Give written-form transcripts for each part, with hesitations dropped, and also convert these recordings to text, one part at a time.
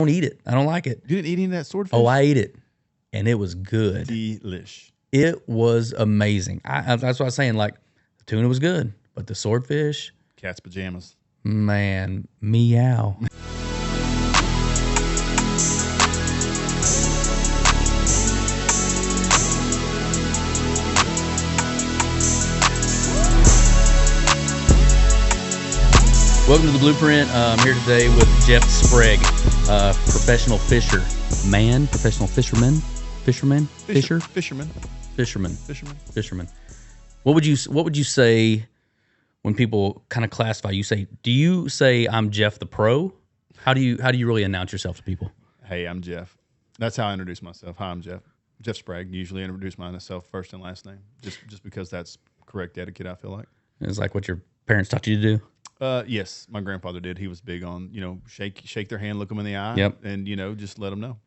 don't eat it. I don't like it. You didn't eat any of that swordfish? Oh, I ate it, and it was good. Delish. It was amazing. That's what I was saying. Like, the tuna was good, but the swordfish, Cat's pajamas. man, meow. Welcome to the Blueprint. I'm here today with Jeff Sprague, professional fisherman. What would you say when people kind of classify you? Do you say I'm Jeff the Pro? How do you really announce yourself to people? Hey, I'm Jeff. That's how I introduce myself. Hi, I'm Jeff. Jeff Sprague. Usually introduce myself first and last name, just because that's correct etiquette, I feel like. It's like what your parents taught you to do. Yes, my grandfather did. He was big on, shake their hand, look them in the eye, Yep. and, just let them know.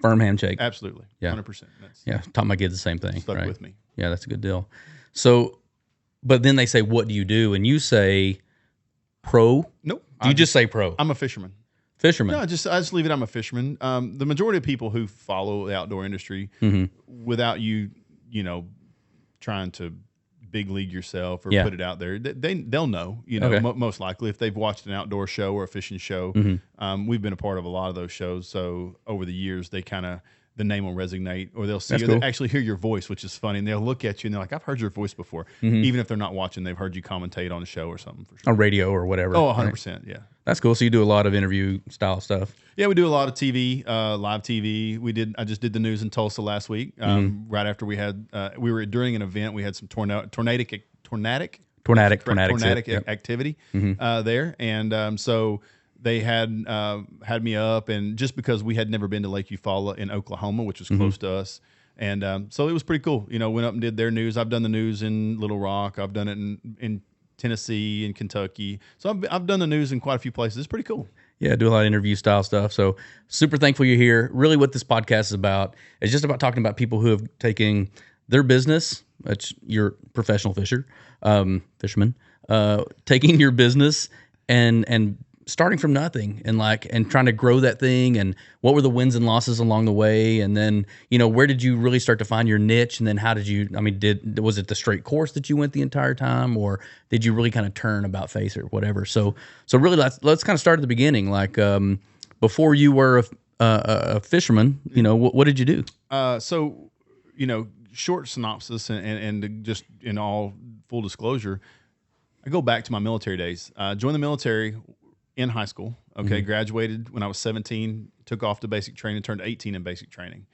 Firm handshake. Absolutely. Yeah. 100%. Taught my kids the same thing. Stuck right? with me. Yeah, that's a good deal. So, but then they say, what do you do? And you say pro? Nope. You just say pro. I'm a fisherman. Fisherman. No, I just leave it. I'm a fisherman. The majority of people who follow the outdoor industry, without you, trying to big league yourself or put it out there, they'll know, Okay. Most likely if they've watched an outdoor show or a fishing show. We've been a part of a lot of those shows, so over the years they kind of, the name will resonate, or they'll see, cool. they actually hear your voice, which is funny, and they'll look at you and they're like, I've heard your voice before. Even if they're not watching, they've heard you commentate on a show or something for sure. A radio or whatever. Oh, 100%, yeah. That's cool. So you do a lot of interview style stuff. Yeah, we do a lot of TV, live TV. I just did the news in Tulsa last week. Right after we were during an event, we had some tornadic activity there, and so they had me up, and just because we had never been to Lake Eufaula in Oklahoma, which was close to us, and so it was pretty cool. Went up and did their news. I've done the news in Little Rock. I've done it in Tennessee and Kentucky. So I've done the news in quite a few places. It's pretty cool. Yeah, do a lot of interview style stuff. So super thankful you're here. Really what this podcast is about is just about talking about people who have taken their business, which you're a professional fisherman, taking your business and starting from nothing and trying to grow that thing, and what were the wins and losses along the way, and then where did you really start to find your niche, and then how did you? Was it the straight course that you went the entire time, or did you really kind of turn about face or whatever? So really let's kind of start at the beginning. Before you were a fisherman, what did you do? Short synopsis and just in all full disclosure, I go back to my military days. Joined the military in high school. Okay, graduated when I was 17. Took off to basic training. Turned 18 in basic training.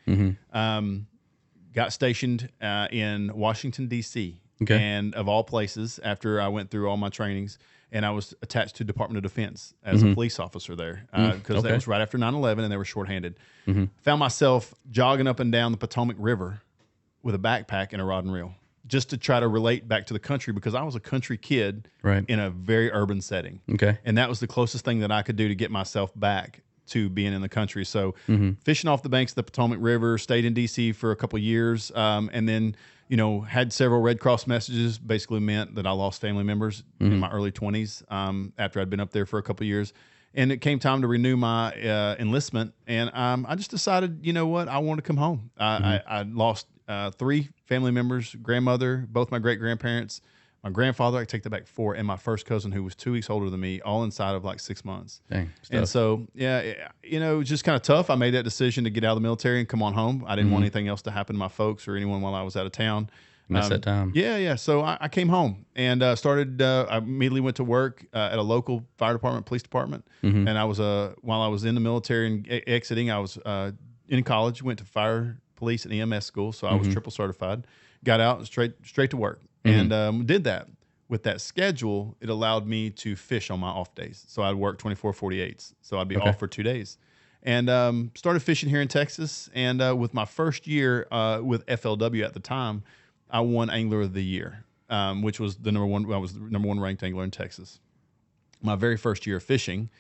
Got stationed in Washington D.C. Okay. And of all places, after I went through all my trainings, and I was attached to Department of Defense as a police officer there, because that was right after 9/11, and they were shorthanded. Found myself jogging up and down the Potomac River with a backpack and a rod and reel, just to try to relate back to the country, because I was a country kid in a very urban setting. Okay. And that was the closest thing that I could do to get myself back to being in the country. So fishing off the banks of the Potomac River, stayed in D.C. for a couple of years, and then, had several Red Cross messages. Basically meant that I lost family members in my early 20s after I'd been up there for a couple of years. And it came time to renew my enlistment, and I just decided, I want to come home. I lost 3 family members, grandmother, both my great-grandparents, my grandfather, I take that back, 4, and my first cousin, who was 2 weeks older than me, all inside of like 6 months. Dang, and so, it was just kind of tough. I made that decision to get out of the military and come on home. I didn't want anything else to happen to my folks or anyone while I was out of town. Missed that time. Yeah. So I came home and started. I immediately went to work at a local fire department, police department. And I was while I was in the military and exiting, I was in college. Went to fire, police, and EMS school, so I was triple certified. Got out straight to work, and did that. With that schedule, it allowed me to fish on my off days. So I'd work 24/48s. So I'd be off for 2 days. And started fishing here in Texas. And with my first year with FLW at the time, I won Angler of the Year, which was the number one. I was the number 1 ranked angler in Texas. My very first year of fishing.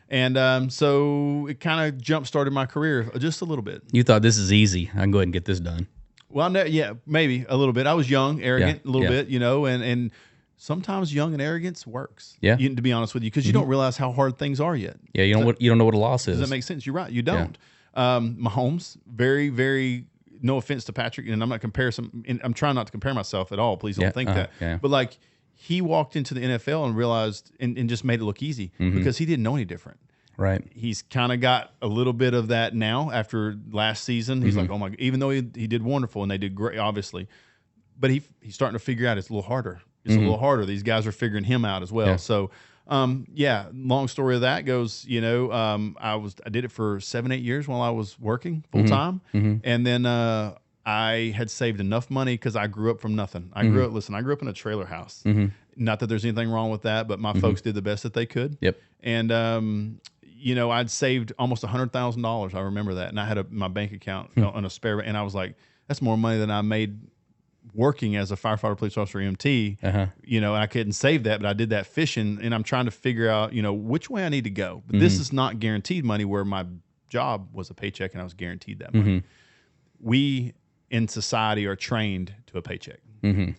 And so it kind of jump-started my career just a little bit. You thought, this is easy, I can go ahead and get this done. Well, yeah, maybe a little bit. I was young, arrogant, a little bit, and sometimes young and arrogance works. Yeah. To be honest with you, because you don't realize how hard things are yet. Yeah, you don't know what a loss is. Does that make sense? You're right. You don't. Mahomes, very, very. No offense to Patrick, and I'm not I'm trying not to compare myself at all. Please don't think that. Yeah. But like, he walked into the NFL and realized, and just made it look easy because he didn't know any different. Right. He's kind of got a little bit of that now after last season. He's like, oh my, even though he did wonderful and they did great, obviously, but he's starting to figure out it's a little harder. It's a little harder. These guys are figuring him out as well. Yeah. So, long story of that goes, I did it for 7-8 years while I was working full time. And then, I had saved enough money because I grew up from nothing. I grew up in a trailer house. Not that there's anything wrong with that, but my folks did the best that they could. Yep. And, I'd saved almost $100,000. I remember that. And I had my bank account on a spare, and I was like, that's more money than I made working as a firefighter, police officer, EMT, and I couldn't save that, but I did that fishing, and I'm trying to figure out, which way I need to go. But this is not guaranteed money, where my job was a paycheck and I was guaranteed that money. We in society are trained to a paycheck,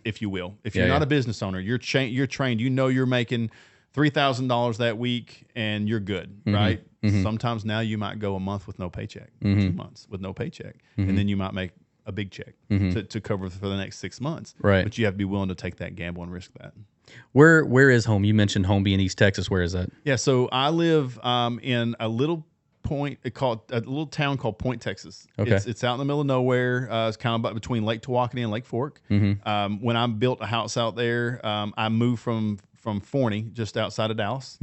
if you will. If you're not a business owner, you're trained. You're making $3,000 that week and you're good, right? Sometimes now you might go a month with no paycheck, 2 months with no paycheck, and then you might make a big check to cover for the next 6 months. Right. But you have to be willing to take that gamble and risk that. Where is home? You mentioned home being East Texas. Where is that? Yeah, so I live in a little town called Point, Texas. Okay. It's out in the middle of nowhere. It's kind of between Lake Tawakoni and Lake Fork. When I built a house out there, I moved from Forney, just outside of Dallas.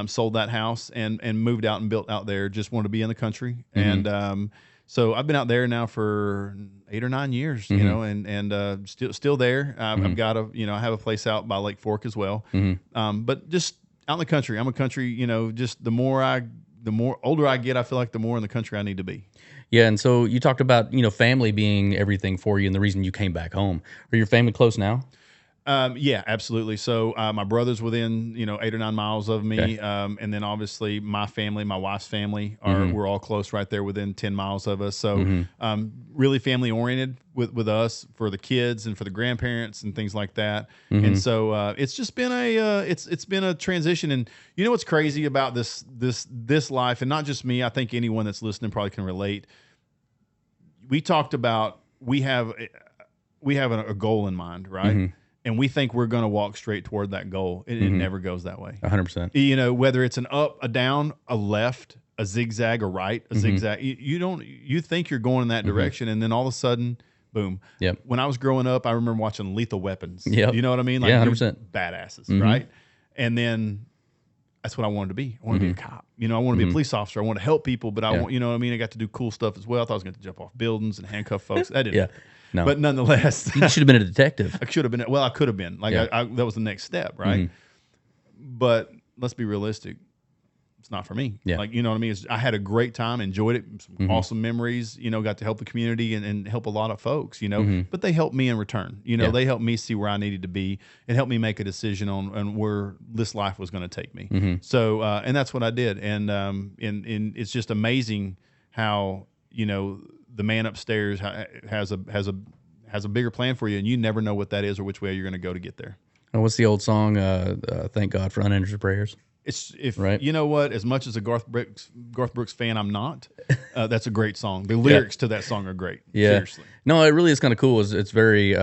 Sold that house and moved out and built out there. Just wanted to be in the country. And so I've been out there now for 8 or 9 years, and still there. I've got I have a place out by Lake Fork as well. But just out in the country. I'm a country, just the more older I get, I feel like the more in the country I need to be. Yeah, and so you talked about, family being everything for you and the reason you came back home. Are your family close now? Yeah, absolutely. So my brother's within 8 or 9 miles of me, Okay. and then obviously my family, my wife's family, we're all close right there within 10 miles of us. So really family oriented with us, for the kids and for the grandparents and things like that. And so it's just been it's been a transition. And what's crazy about this life, and not just me, I think anyone that's listening probably can relate. We talked about we have a goal in mind, right? And we think we're going to walk straight toward that goal. It never goes that way. 100%. Whether it's an up, a down, a left, a zigzag, a right, a zigzag, you think you're going in that direction, and then all of a sudden, boom. Yep. When I was growing up, I remember watching Lethal Weapons. Yep. You know what I mean? Like, yeah, 100%. Badasses, right? And then that's what I wanted to be. I wanted to be a cop. I want to be a police officer. I want to help people, but I want, what I mean? I got to do cool stuff as well. I thought I was going to jump off buildings and handcuff folks. I didn't. No. But nonetheless, You should have been a detective. I should have been. Well, I could have been. Like, that was the next step, right? But let's be realistic. It's not for me. Yeah. Like, you know what I mean? I had a great time, enjoyed it, some awesome memories, got to help the community and help a lot of folks, but they helped me in return. They helped me see where I needed to be and helped me make a decision on where this life was going to take me. So, and that's what I did. And it's just amazing how, the man upstairs has a bigger plan for you, and you never know what that is or which way you're going to go to get there. And what's the old song? Thank God for unanswered prayers. Right. You know what? As much as a Garth Brooks fan, I'm not. That's a great song. The lyrics to that song are great. Yeah. Seriously. No, it really is kind of cool. It's very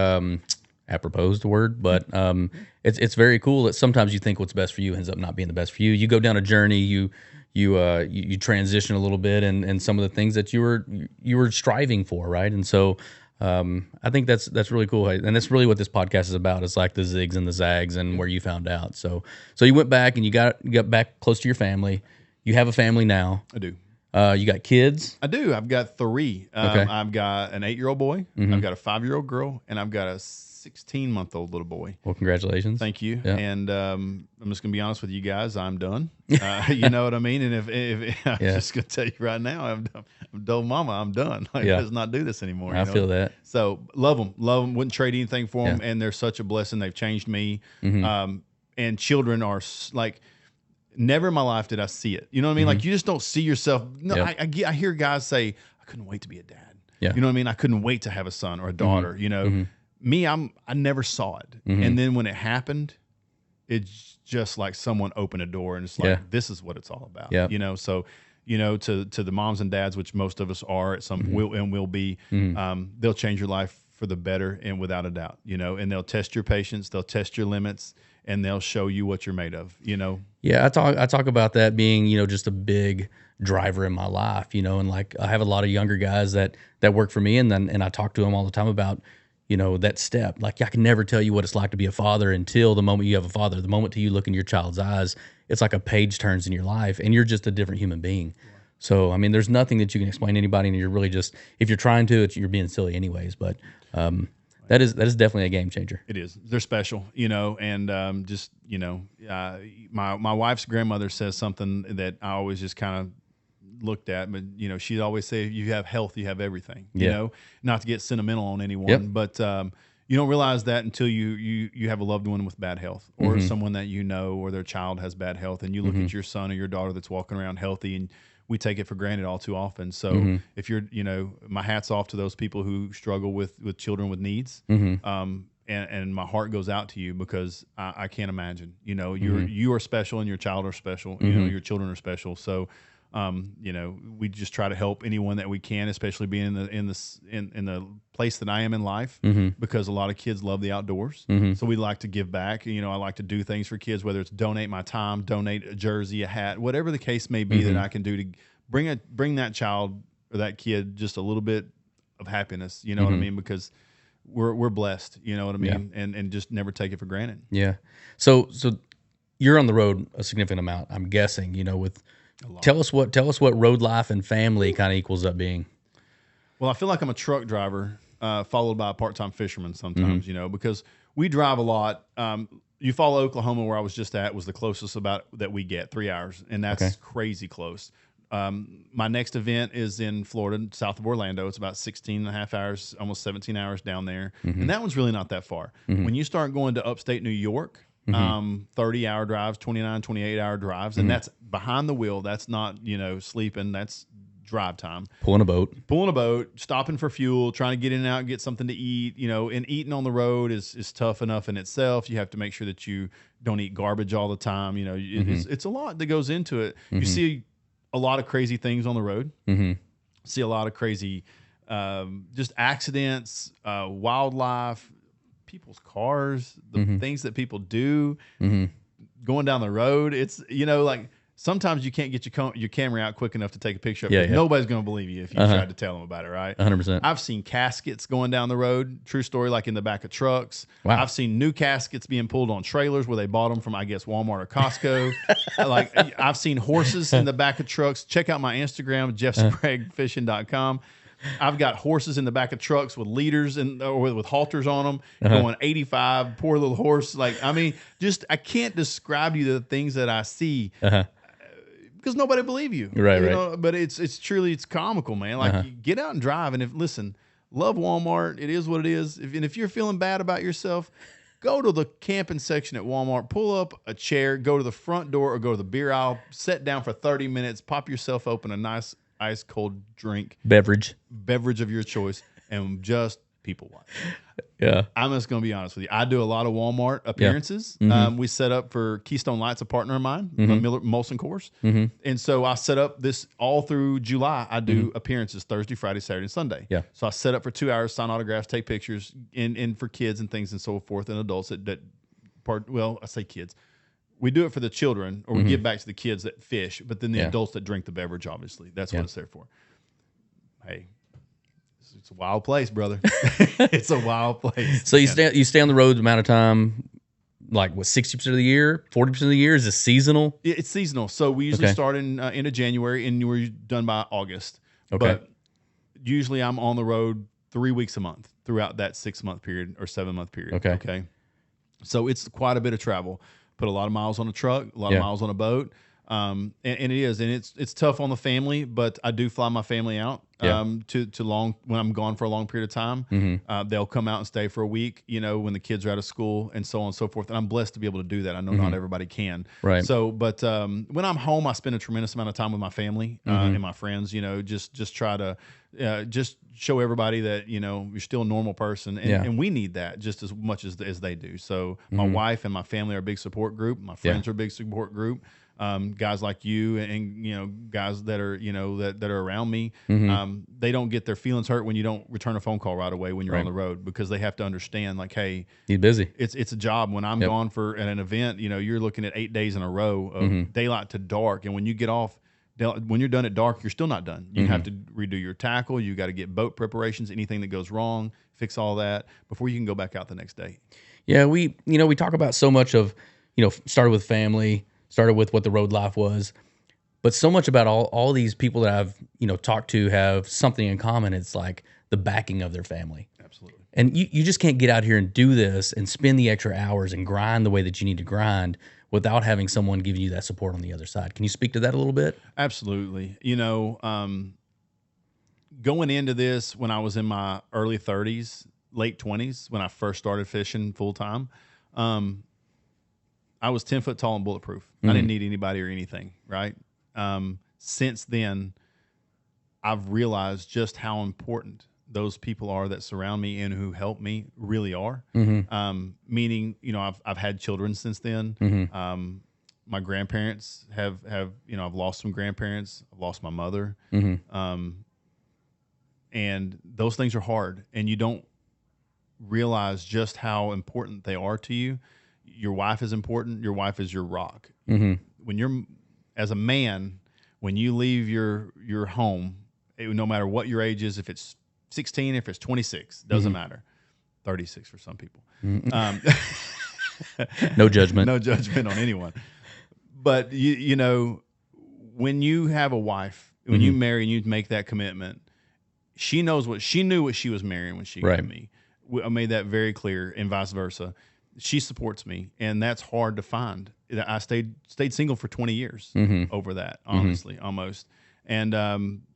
apropos the word, but it's very cool that sometimes you think what's best for you ends up not being the best for you. You go down a journey. You transition a little bit, and some of the things that you were striving for, right? And so I think that's really cool, and that's really what this podcast is about. It's like the zigs and the zags, and where you found out. So you went back and you got back close to your family. You have a family now. I do. You got kids? I do. I've got 3. Okay. I've got an 8-year-old boy. I've got a 5-year-old girl, and I've got a 16-month-old little boy. Well, congratulations. Thank you. Yeah. And I'm just gonna be honest with you guys. I'm done. You know what I mean? And if I'm just gonna tell you right now, I'm told Mama, I'm done. Like, let's not do this anymore. I feel that. So love them. Wouldn't trade anything for them. And they're such a blessing. They've changed me. And children are like, never in my life did I see it. You know what I mean? Like, you just don't see yourself. No, I hear guys say, I couldn't wait to be a dad. Yeah. You know what I mean? I couldn't wait to have a son or a daughter. Me, I never saw it. And then when it happened, it's just like someone opened a door and it's like, this is what it's all about. Yeah. You know, so, you know, to the moms and dads, which most of us are at some will be, they'll change your life for the better and without a doubt, you know, and they'll test your patience, they'll test your limits, and they'll show you what you're made of, you know? Yeah. I talk about that being, you know, just a big driver in my life, you know, and like I have a lot of younger guys that work for me, and I talk to them all the time about, you know, that step. Like I can never tell you what it's like to be a father until the moment you have a father. The moment you look in your child's eyes, it's like a page turns in your life and you're just a different human being. Yeah. So, I mean, there's nothing that you can explain to anybody, and you're really just, if you're trying to, you're being silly anyways. But that is definitely a game changer. It is. They're special, you know, and just, you know, my wife's grandmother says something that I always just kind of looked at, but you know, she'd always say, you have health, you have everything, you know, not to get sentimental on anyone, but you don't realize that until you have a loved one with bad health, or someone that you know, or their child has bad health, and you look at your son or your daughter that's walking around healthy, and we take it for granted all too often. So if you're, you know, my hat's off to those people who struggle with children with needs. And my heart goes out to you, because I can't imagine, you know, you are special, and your child are special, you know, your children are special. So you know, we just try to help anyone that we can, especially being in the place that I am in life, because a lot of kids love the outdoors. So we like to give back. You know, I like to do things for kids, whether it's donate my time, donate a jersey, a hat, whatever the case may be that I can do to bring that child or that kid just a little bit of happiness. You know what I mean? Because we're blessed. You know what I mean? Yeah. And just never take it for granted. Yeah. So you're on the road a significant amount, I'm guessing. You know, with tell us what road life and family kind of equals up being. Well, I feel like I'm a truck driver, followed by a part-time fisherman sometimes, you know, because we drive a lot. You follow Oklahoma, where I was just at, was the closest about that we get, 3 hours, and that's crazy close. My next event is in Florida, south of Orlando. It's about 16 and a half hours, almost 17 hours down there. And that one's really not that far. When you start going to upstate New York, 30-hour drives, 29, 28-hour drives, and that's behind the wheel. That's not, you know, sleeping. That's drive time. Pulling a boat, stopping for fuel, trying to get in and out, get something to eat, you know, and eating on the road is tough enough in itself. You have to make sure that you don't eat garbage all the time. You know, it's a lot that goes into it. You see a lot of crazy things on the road. See a lot of crazy just accidents, wildlife, people's cars, the things that people do going down the road. It's, you know, like sometimes you can't get your camera out quick enough to take a picture of it. Nobody's going to believe you if you tried to tell them about it, right? 100%. I've seen caskets going down the road, true story, like in the back of trucks. Wow. I've seen new caskets being pulled on trailers where they bought them from, I guess, Walmart or Costco. Like I've seen horses in the back of trucks. Check out my Instagram, jeffspraguefishing.com. I've got horses in the back of trucks with leaders or with halters on them, going 85. Poor little horse. Like, I mean, just I can't describe to you the things that I see because nobody believe you. Right, you right. know? But it's truly comical, man. Like, you get out and drive, and listen, love Walmart. It is what it is. If you're feeling bad about yourself, go to the camping section at Walmart, pull up a chair, go to the front door, or go to the beer aisle, sit down for 30 minutes, pop yourself open a nice ice cold drink, beverage of your choice, and just people watch. Yeah, I'm just going to be honest with you. I do a lot of Walmart appearances. We set up for Keystone Lights, a partner of mine, Molson Coors, and so I set up this all through July. I do appearances Thursday, Friday, Saturday, and Sunday. Yeah, so I set up for 2 hours, sign autographs, take pictures, and for kids and things and so forth, and adults well, I say kids. We do it for the children, or we give back to the kids that fish, but then the adults that drink the beverage, obviously. That's what it's there for. Hey, it's a wild place, brother. It's a wild place. So you stay on the road the amount of time, like what, 60% of the year, 40% of the year? Is it seasonal? It's seasonal. So we usually start in end of January, and we're done by August. Okay. But usually I'm on the road 3 weeks a month throughout that 6-month period or 7-month period. Okay. So it's quite a bit of travel. Put a lot of miles on a truck, a lot of miles on a boat. And it is, and it's tough on the family, but I do fly my family out to long when I'm gone for a long period of time. They'll come out and stay for a week, when the kids are out of school and so on and so forth. And I'm blessed to be able to do that. I know not everybody can. Right. So, but when I'm home, I spend a tremendous amount of time with my family and my friends. Just try to just show everybody that you're still a normal person, and we need that just as much as they do. So my wife and my family are a big support group. My friends are a big support group. Guys like you and guys that are that are around me, they don't get their feelings hurt when you don't return a phone call right away when you're on the road, because they have to understand, like, hey, he's busy. It's a job. When I'm gone for an event, you're looking at 8 days in a row of daylight to dark, and when you get off, when you're done at dark, you're still not done. You have to redo your tackle. You got to get boat preparations. Anything that goes wrong, fix all that before you can go back out the next day. Yeah, we talk about so much of started with family. Started with what the road life was, but so much about all these people that I've talked to have something in common. It's like the backing of their family. Absolutely. And you just can't get out here and do this and spend the extra hours and grind the way that you need to grind without having someone giving you that support on the other side. Can you speak to that a little bit? Absolutely. Going into this when I was in my early 30s, late 20s, when I first started fishing full time, I was 10 foot tall and bulletproof. I didn't need anybody or anything, right? Since then, I've realized just how important those people are that surround me and who help me really are. Meaning, I've had children since then. My grandparents have I've lost some grandparents. I've lost my mother. And those things are hard, and you don't realize just how important they are to you. Your wife is important. Your wife is your rock. When you're, as a man, when you leave your home, no matter what your age is, if it's 16, if it's 26, doesn't matter. 36 for some people. No judgment. No judgment on anyone. But when you have a wife, when you marry and you make that commitment, she knew what she was marrying when she got me. I made that very clear, and vice versa. She supports me, and that's hard to find. I stayed single for 20 years over that, honestly, almost. And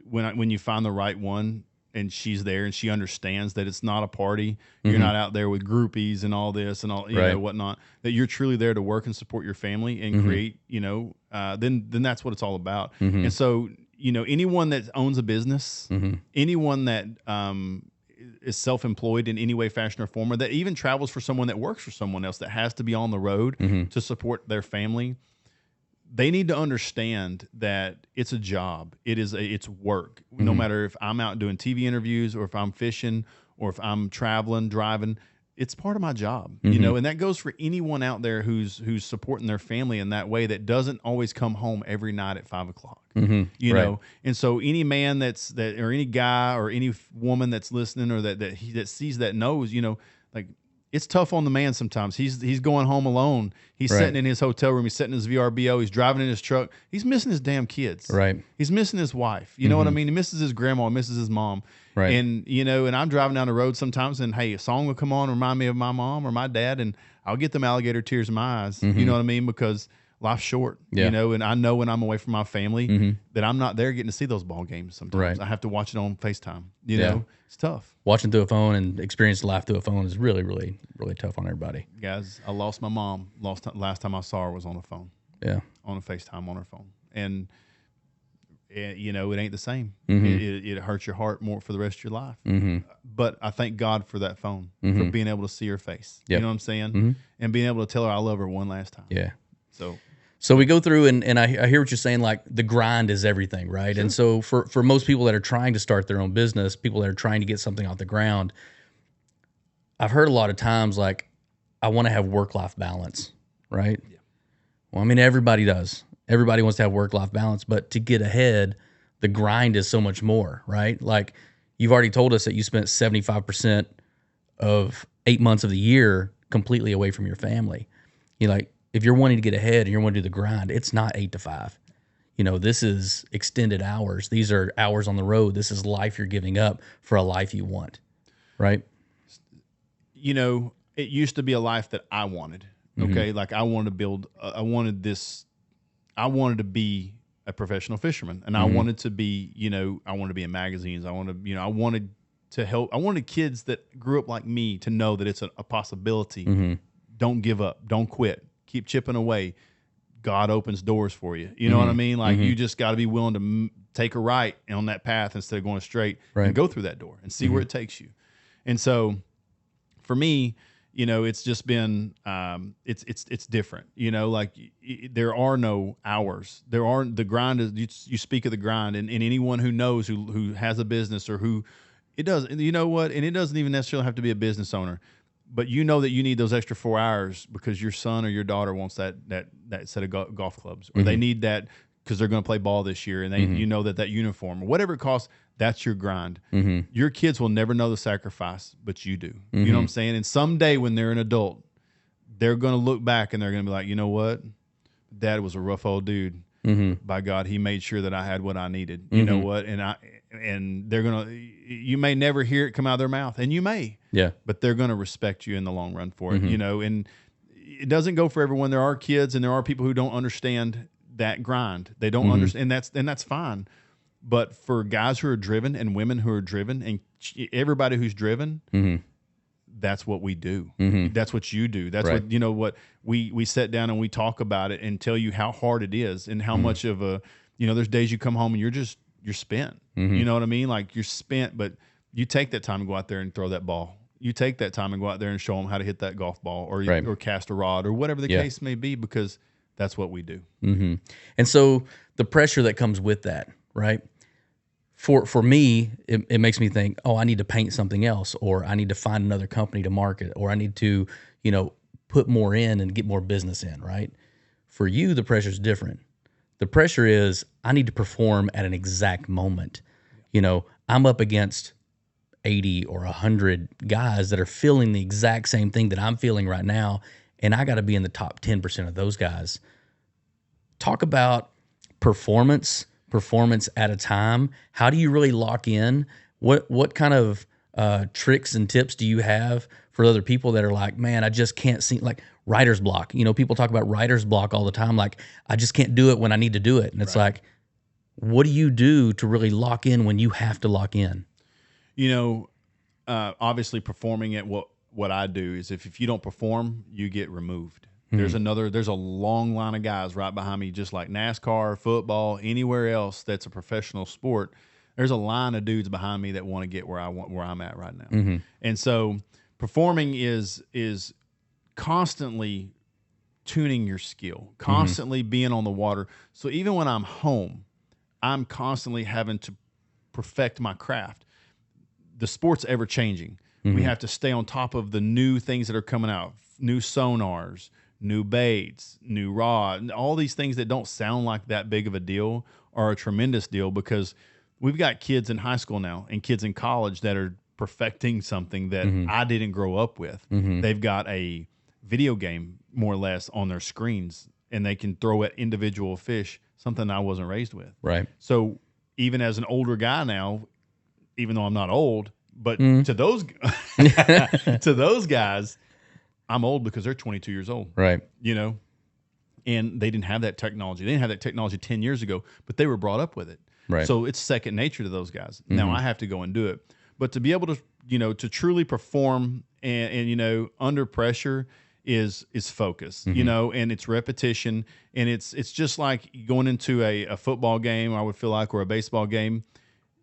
when you find the right one, and she's there, and she understands that it's not a party, you're not out there with groupies and all this and all whatnot. That you're truly there to work and support your family and create. Then that's what it's all about. And so anyone that owns a business, anyone that is self-employed in any way, fashion, or form, or that even travels for someone that works for someone else that has to be on the road to support their family, they need to understand that it's a job. It's work. No matter if I'm out doing TV interviews or if I'm fishing or if I'm traveling, driving, it's part of my job, and that goes for anyone out there who's supporting their family in that way, that doesn't always come home every night at 5 o'clock, know? And so any man or any guy or any woman that's listening or that sees that knows, like, it's tough on the man sometimes. He's going home alone. He's sitting in his hotel room. He's sitting in his VRBO. He's driving in his truck. He's missing his damn kids. Right. He's missing his wife. You know what I mean? He misses his grandma. He misses his mom. Right. And, and I'm driving down the road sometimes, and, hey, a song will come on and remind me of my mom or my dad, and I'll get them alligator tears in my eyes. You know what I mean? Because life's short, and I know when I'm away from my family that I'm not there getting to see those ball games sometimes. Right. I have to watch it on FaceTime. You know, it's tough. Watching through a phone and experiencing life through a phone is really, really, really tough on everybody. Guys, I lost my mom. Last time I saw her was on the phone. Yeah. On a FaceTime on her phone. And, it ain't the same. It hurts your heart more for the rest of your life. But I thank God for that phone, for being able to see her face. You know what I'm saying? And being able to tell her I love her one last time. Yeah. So we go through, and I hear what you're saying, like the grind is everything, right? Sure. And so for most people that are trying to start their own business, people that are trying to get something off the ground, I've heard a lot of times, like, I want to have work-life balance, right? Yeah. Well, I mean, everybody does. Everybody wants to have work-life balance, but to get ahead, the grind is so much more, right? Like, you've already told us that you spent 75% of 8 months of the year completely away from your family. If you're wanting to get ahead and you're wanting to do the grind, it's not 8 to 5. This is extended hours. These are hours on the road. This is life you're giving up for a life you want, right? It used to be a life that I wanted. Okay, like I wanted to build. I wanted this I wanted to be a professional fisherman, and I wanted to be, I wanted to be in magazines. I wanted to help. I wanted kids that grew up like me to know that it's a possibility. Don't give up. Don't quit. Keep chipping away. God opens doors for you. You know what I mean? Like you just got to be willing to take a right on that path instead of going straight and go through that door and see where it takes you. And so for me, it's just been, it's different, there are no hours. There aren't, the grind is, you speak of the grind, and anyone who knows who has a business or who it does, you know what? And it doesn't even necessarily have to be a business owner, but you know that you need those extra 4 hours because your son or your daughter wants that set of golf clubs, or they need that because they're going to play ball this year, and they, that uniform or whatever it costs, that's your grind. Your kids will never know the sacrifice, but you do. You know what I'm saying? And someday when they're an adult, they're going to look back and they're going to be like, you know what? Dad was a rough old dude. By God, he made sure that I had what I needed. You know what? And they're going to, you may never hear it come out of their mouth, and you may, but they're going to respect you in the long run for it, and it doesn't go for everyone. There are kids and there are people who don't understand that grind. They don't understand, and that's fine. But for guys who are driven and women who are driven and everybody who's driven, that's what we do. That's what you do. That's what we sit down and we talk about it and tell you how hard it is and how much of a, there's days you come home and you're spent. You know what I mean? Like you're spent, but you take that time and go out there and throw that ball. You take that time and go out there and show them how to hit that golf ball or cast a rod or whatever the case may be, because that's what we do. And so the pressure that comes with that, right? For me, it makes me think, oh, I need to paint something else, or I need to find another company to market, or I need to, put more in and get more business in, right? For you, the pressure is different. The pressure is I need to perform at an exact moment. I'm up against 80 or 100 guys that are feeling the exact same thing that I'm feeling right now, and I got to be in the top 10% of those guys. Talk about performance at a time. How do you really lock in? What kind of tricks and tips do you have for other people that are like, man, I just can't see, like writer's block. People talk about writer's block all the time. Like, I just can't do it when I need to do it. And it's like, what do you do to really lock in when you have to lock in? Obviously performing at what I do is if you don't perform, you get removed. There's a long line of guys right behind me, just like NASCAR, football, anywhere else that's a professional sport. There's a line of dudes behind me that want to get where I'm at right now. And so performing is constantly tuning your skill, constantly being on the water. So even when I'm home, I'm constantly having to perfect my craft. The sport's ever changing. We have to stay on top of the new things that are coming out, new sonars, new baits, new rod, all these things that don't sound like that big of a deal are a tremendous deal, because we've got kids in high school now and kids in college that are perfecting something that I didn't grow up with. They've got a video game more or less on their screens, and they can throw at individual fish, something I wasn't raised with. Right. So even as an older guy now, even though I'm not old, but to those to those guys, I'm old because they're 22 years old. Right. And they didn't have that technology. They didn't have that technology 10 years ago, but they were brought up with it. Right. So it's second nature to those guys. Now I have to go and do it. But to be able to, to truly perform and under pressure is focus, and it's repetition. And it's just like going into a football game, I would feel like, or a baseball game.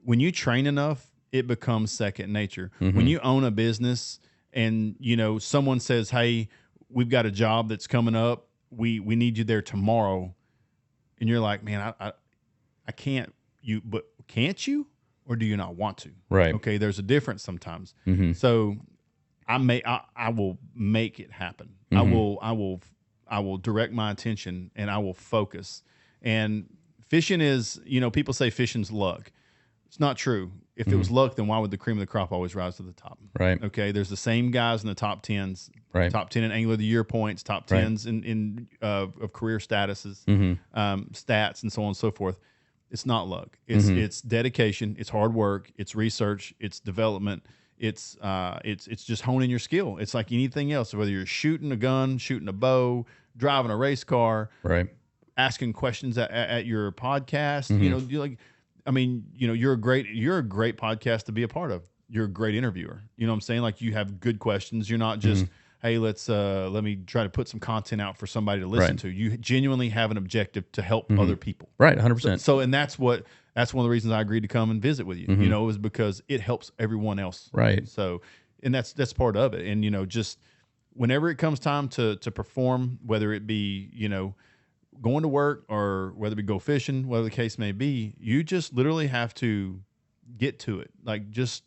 When you train enough, it becomes second nature. When you own a business and, someone says, hey, we've got a job that's coming up. We need you there tomorrow. And you're like, man, I can't. But can't you? Or do you not want to? Right. Okay. There's a difference sometimes. So I will make it happen. I will direct my attention and I will focus. And fishing is, people say fishing's luck. It's not true. If it was luck, then why would the cream of the crop always rise to the top? Right. Okay. There's the same guys in the top 10s, right. Top 10 in Angler of the Year points, top 10s in of career statuses, stats, and so on and so forth. It's not luck. It's dedication. It's hard work. It's research. It's development. It's just honing your skill. It's like anything else. Whether you're shooting a gun, shooting a bow, driving a race car, right. asking questions at your podcast. You know, you're like, I mean, you know, you're a great podcast to be a part of. You're a great interviewer. You know what I'm saying? Like, you have good questions. You're not just, hey, let me try to put some content out for somebody to listen to. You genuinely have an objective to help other people. Right. 100%. So, and that's one of the reasons I agreed to come and visit with you, you know, is because it helps everyone else. Right. So, and that's part of it. And, you know, just whenever it comes time to perform, whether it be, you know, going to work or whether we go fishing, whatever the case may be, you just literally have to get to it. Like, just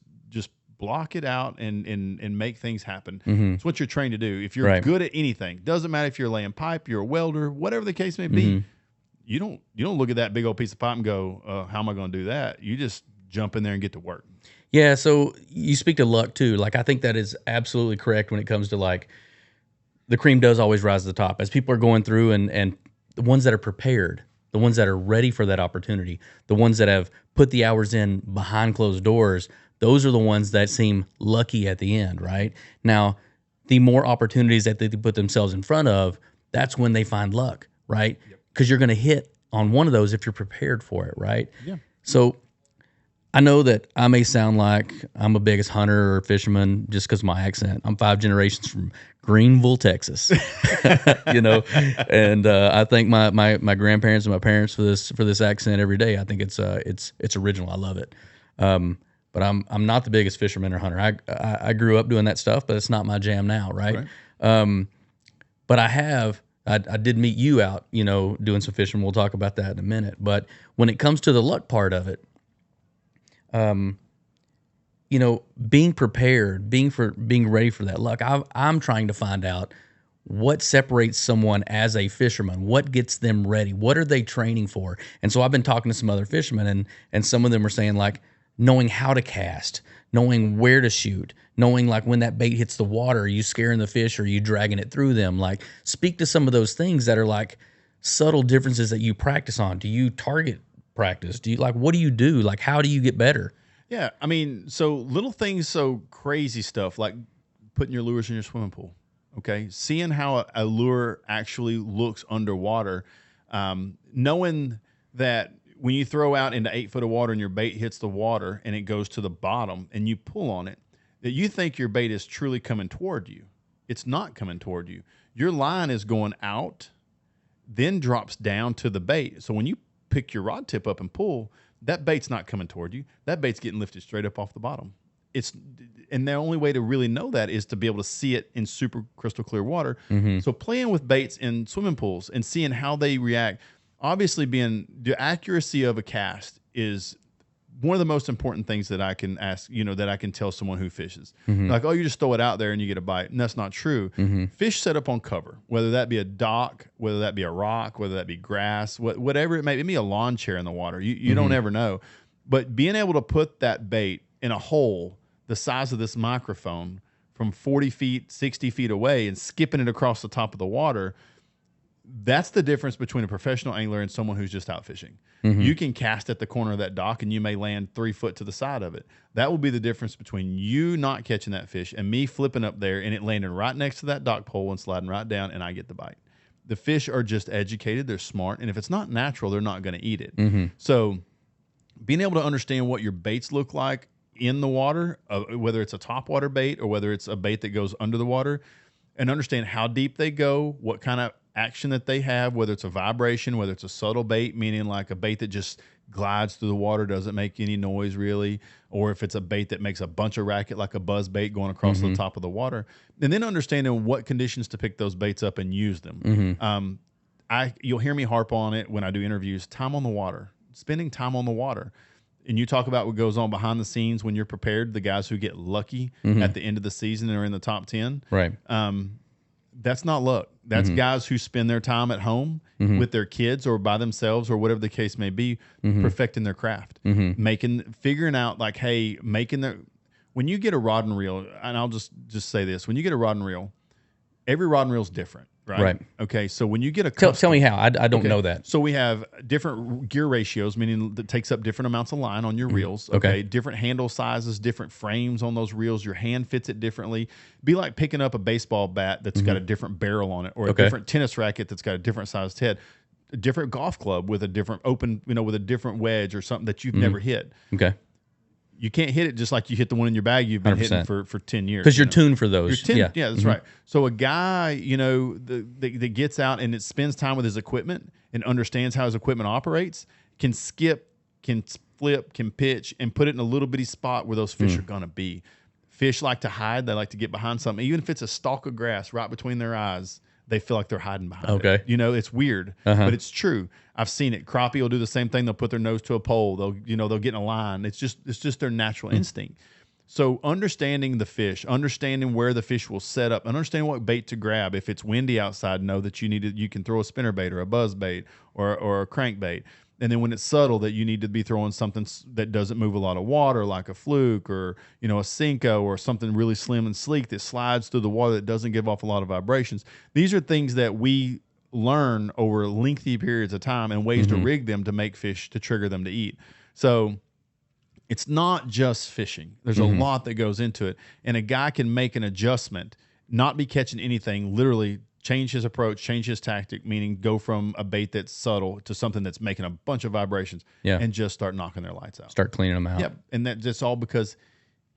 block it out and make things happen. It's what you're trained to do. If you're good at anything, doesn't matter if you're laying pipe, you're a welder, whatever the case may be, you don't look at that big old piece of pipe and go, how am I going to do that? You just jump in there and get to work. Yeah. So you speak to luck too. Like, I think that is absolutely correct when it comes to, like, the cream does always rise to the top as people are going through, and the ones that are prepared, the ones that are ready for that opportunity, the ones that have put the hours in behind closed doors, those are the ones that seem lucky at the end, right? Now, the more opportunities that they put themselves in front of, that's when they find luck, right? Because you're going to hit on one of those if you're prepared for it, right? Yeah. So I know that I may sound like I'm a biggest hunter or fisherman just because of my accent. I'm 5 generations from Greenville, Texas, you know, and I thank my grandparents and my parents for this accent every day. I think it's original. I love it. But I'm not the biggest fisherman or hunter. I grew up doing that stuff, but it's not my jam now, right? But I did meet you out, you know, doing some fishing. We'll talk about that in a minute. But when it comes to the luck part of it, you know, being prepared, being ready for that luck, I'm trying to find out what separates someone as a fisherman, what gets them ready, what are they training for? And so I've been talking to some other fishermen, and some of them are saying, like, knowing how to cast, knowing where to shoot, knowing, like, when that bait hits the water, are you scaring the fish or are you dragging it through them? Like, speak to some of those things that are like subtle differences that you practice on. Do you target practice? Do you, like, what do you do? Like, how do you get better? Yeah. I mean, so little things, so crazy stuff like putting your lures in your swimming pool. Okay. Seeing how a lure actually looks underwater, knowing that when you throw out into 8 foot of water and your bait hits the water and it goes to the bottom and you pull on it, that you think your bait is truly coming toward you. It's not coming toward you. Your line is going out, then drops down to the bait. So when you pick your rod tip up and pull, that bait's not coming toward you. That bait's getting lifted straight up off the bottom. And the only way to really know that is to be able to see it in super crystal clear water. So playing with baits in swimming pools and seeing how they react. Obviously, the accuracy of a cast is one of the most important things that I can ask, you know, that I can tell someone who fishes. Like, oh, you just throw it out there and you get a bite. And that's not true. Fish set up on cover, whether that be a dock, whether that be a rock, whether that be grass, whatever it may be. It may be a lawn chair in the water. You don't ever know. But being able to put that bait in a hole the size of this microphone from 40 feet, 60 feet away and skipping it across the top of the water, that's the difference between a professional angler and someone who's just out fishing. You can cast at the corner of that dock and you may land 3 foot to the side of it. That will be the difference between you not catching that fish and me flipping up there and it landing right next to that dock pole and sliding right down and I get the bite. The fish are just educated. They're smart. And if it's not natural, they're not going to eat it. So being able to understand what your baits look like in the water, whether it's a topwater bait or whether it's a bait that goes under the water, and understand how deep they go, what kind of action that they have, whether it's a vibration, whether it's a subtle bait, meaning like a bait that just glides through the water, doesn't make any noise really, or if it's a bait that makes a bunch of racket like a buzz bait going across the top of the water, and then understanding what conditions to pick those baits up and use them. You'll hear me harp on it when I do interviews, time on the water, spending time on the water. And you talk about what goes on behind the scenes when you're prepared, the guys who get lucky at the end of the season and are in the top 10. Right. That's not luck. That's guys who spend their time at home with their kids or by themselves or whatever the case may be, perfecting their craft, figuring out like, hey, when you get a rod and reel, and I'll just say this, when you get a rod and reel, every rod and reel is different. Right. Okay. So when you get a tell me how. I don't know that. So we have different gear ratios, meaning that takes up different amounts of line on your reels. Okay. Different handle sizes, different frames on those reels. Your hand fits it differently. Be like picking up a baseball bat that's got a different barrel on it, or a different tennis racket that's got a different sized head. a different golf club with a different open, with a different wedge or something that you've never hit. Okay. You can't hit it just like you hit the one in your bag you've been 100%. hitting for 10 years. Because you're tuned for those. Yeah, that's right. So a guy, that gets out and it spends time with his equipment and understands how his equipment operates, can skip, can flip, can pitch, and put it in a little bitty spot where those fish are going to be. Fish like to hide. They like to get behind something. Even if it's a stalk of grass right between their eyes, they feel like they're hiding behind it. It's weird, but it's true. I've seen it. Crappie will do the same thing. They'll put their nose to a pole. They'll get in a line. It's just their natural instinct. So understanding the fish, understanding where the fish will set up, and understanding what bait to grab. If it's windy outside, know that you can throw a spinner bait or a buzz bait or a crank bait. And then when it's subtle, that you need to be throwing something that doesn't move a lot of water, like a fluke or a Cinco or something really slim and sleek that slides through the water that doesn't give off a lot of vibrations. These are things that we learn over lengthy periods of time and ways to rig them to make fish, to trigger them to eat. So it's not just fishing. There's a lot that goes into it. And a guy can make an adjustment, not be catching anything, literally change his approach, change his tactic, meaning go from a bait that's subtle to something that's making a bunch of vibrations and just start knocking their lights out. Start cleaning them out. Yep. And that's all because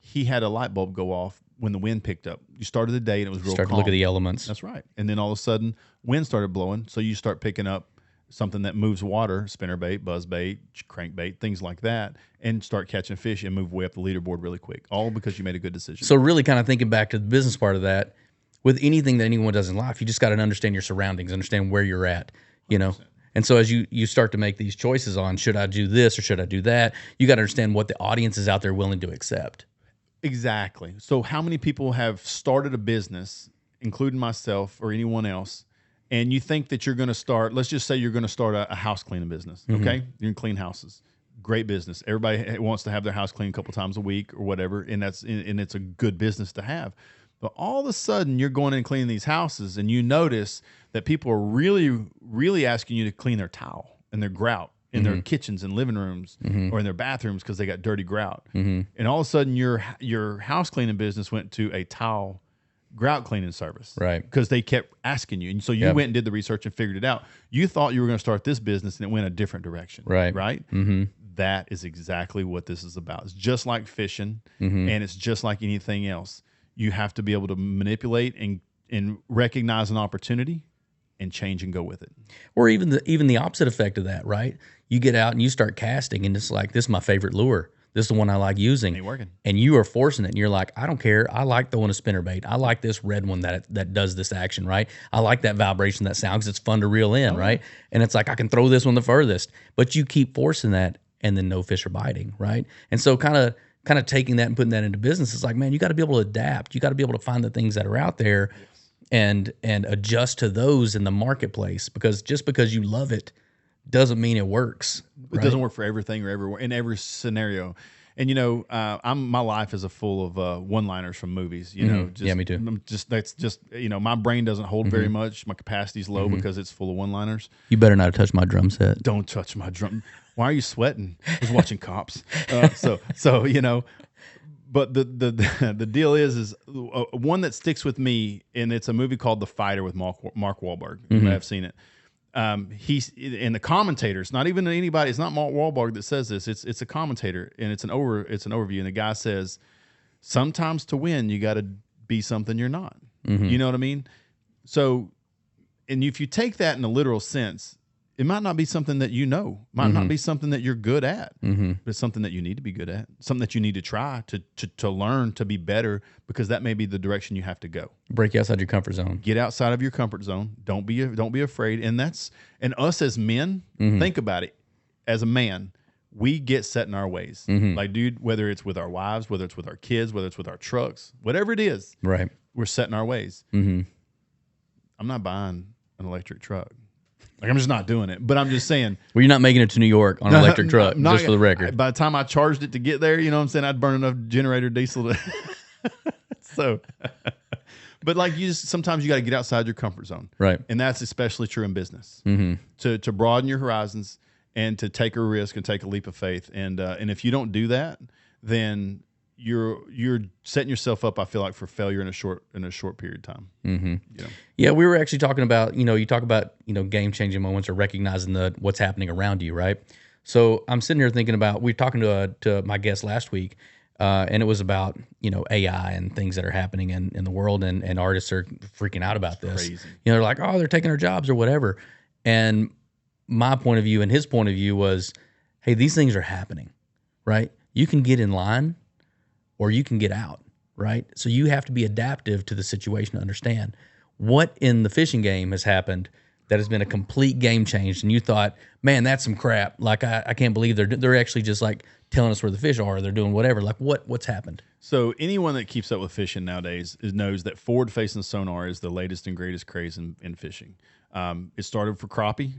he had a light bulb go off when the wind picked up. You started the day and it was real calm. Start to look at the elements. That's right. And then all of a sudden, wind started blowing. So you start picking up something that moves water, spinnerbait, buzzbait, crankbait, things like that, and start catching fish and move way up the leaderboard really quick, all because you made a good decision. So really kind of thinking back to the business part of that, with anything that anyone does in life, you just got to understand your surroundings, understand where you're at, 100%. And so as you start to make these choices on, should I do this or should I do that, you got to understand what the audience is out there willing to accept. Exactly. So how many people have started a business, including myself or anyone else, and you think that you're going to start, let's just say you're going to start a house cleaning business, okay? You're going to clean houses. Great business. Everybody wants to have their house cleaned a couple times a week or whatever, and it's a good business to have. But all of a sudden, you're going in and cleaning these houses, and you notice that people are really, really asking you to clean their towel and their grout in their kitchens and living rooms or in their bathrooms because they got dirty grout. And all of a sudden, your house cleaning business went to a towel grout cleaning service, right? Because they kept asking you, and so you went and did the research and figured it out. You thought you were going to start this business, and it went a different direction, right? That is exactly what this is about. It's just like fishing, and it's just like anything else. You have to be able to manipulate and recognize an opportunity and change and go with it. Or even the opposite effect of that, right? You get out and you start casting, and it's like, this is my favorite lure. This is the one I like using. Ain't working. And you are forcing it, and you're like, I don't care. I like throwing a spinnerbait. I like this red one that does this action, right? I like that vibration, that sound, because it's fun to reel in, right? And it's like, I can throw this one the furthest. But you keep forcing that, and then no fish are biting, right? And so kind of taking that and putting that into business, it's like, man, you got to be able to adapt. You got to be able to find the things that are out there and adjust to those in the marketplace, because just because you love it doesn't mean it works. It doesn't work for everything or everywhere in every scenario. And my life is full of one-liners from movies. Yeah, me too. That's just my brain doesn't hold very much. My capacity's low because it's full of one-liners. You better not touch my drum set. Don't touch my drum. Why are you sweating? I was watching Cops. But the deal is one that sticks with me, and it's a movie called The Fighter with Mark Wahlberg. You may have seen it. He's in the commentators, not even anybody. It's not Mark Wahlberg that says this. It's a commentator, and it's an overview. And the guy says, sometimes to win, you got to be something you're not. You know what I mean? So, and if you take that in a literal sense, it might not be something that might not be something that you're good at, but it's something that you need to be good at, something that you need to try to learn to be better, because that may be the direction you have to go. Break you outside your comfort zone. Get outside of your comfort zone. Don't be afraid. And us as men, think about it. As a man, we get set in our ways. Like, dude, whether it's with our wives, whether it's with our kids, whether it's with our trucks, whatever it is, right? We're set in our ways. I'm not buying an electric truck. Like, I'm just not doing it. But I'm just saying. Well, you're not making it to New York on an electric truck, just for the record. By the time I charged it to get there, you know what I'm saying, I'd burn enough generator diesel to. So, but like, sometimes you got to get outside your comfort zone, right? And that's especially true in business. To broaden your horizons and to take a risk and take a leap of faith. And if you don't do that, then you're setting yourself up, I feel like, for failure in a short period of time. Mm-hmm. You know? Yeah, we were actually talking about, you talk about, game changing moments or recognizing what's happening around you, right? So I'm sitting here thinking about, we were talking to my guest last week, and it was about, AI and things that are happening in the world, and artists are freaking out about this. Crazy. They're like, oh, they're taking our jobs or whatever. And my point of view and his point of view was, hey, these things are happening, right? You can get in line or you can get out, right? So you have to be adaptive to the situation to understand what in the fishing game has happened that has been a complete game change. And you thought, man, that's some crap. Like, I can't believe they're actually just like telling us where the fish are. They're doing whatever. Like, what's happened? So anyone that keeps up with fishing nowadays knows that forward-facing sonar is the latest and greatest craze in fishing. It started for crappie.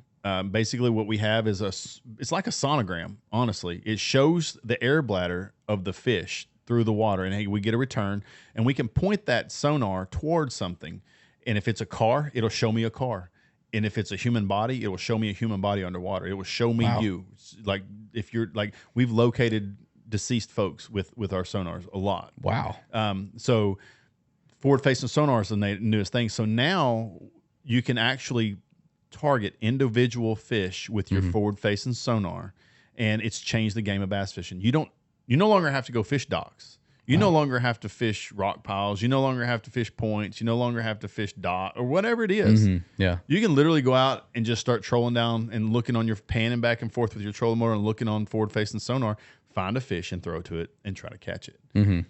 Basically, what we have is it's like a sonogram. Honestly, it shows the air bladder of the fish through the water, and hey, we get a return, and we can point that sonar towards something. And if it's a car, it'll show me a car. And if it's a human body, it will show me a human body underwater. It will show me you. Like, if you're like, we've located deceased folks with our sonars a lot. Wow. So forward-facing sonar is the newest thing. So now you can actually target individual fish with your forward-facing sonar, and it's changed the game of bass fishing. You no longer have to go fish docks. You no longer have to fish rock piles. You no longer have to fish points. You no longer have to fish dot or whatever it is. Mm-hmm. Yeah. You can literally go out and just start trolling down and looking on your panning back and forth with your trolling motor and looking on forward-facing sonar, find a fish and throw to it and try to catch it. Mm-hmm.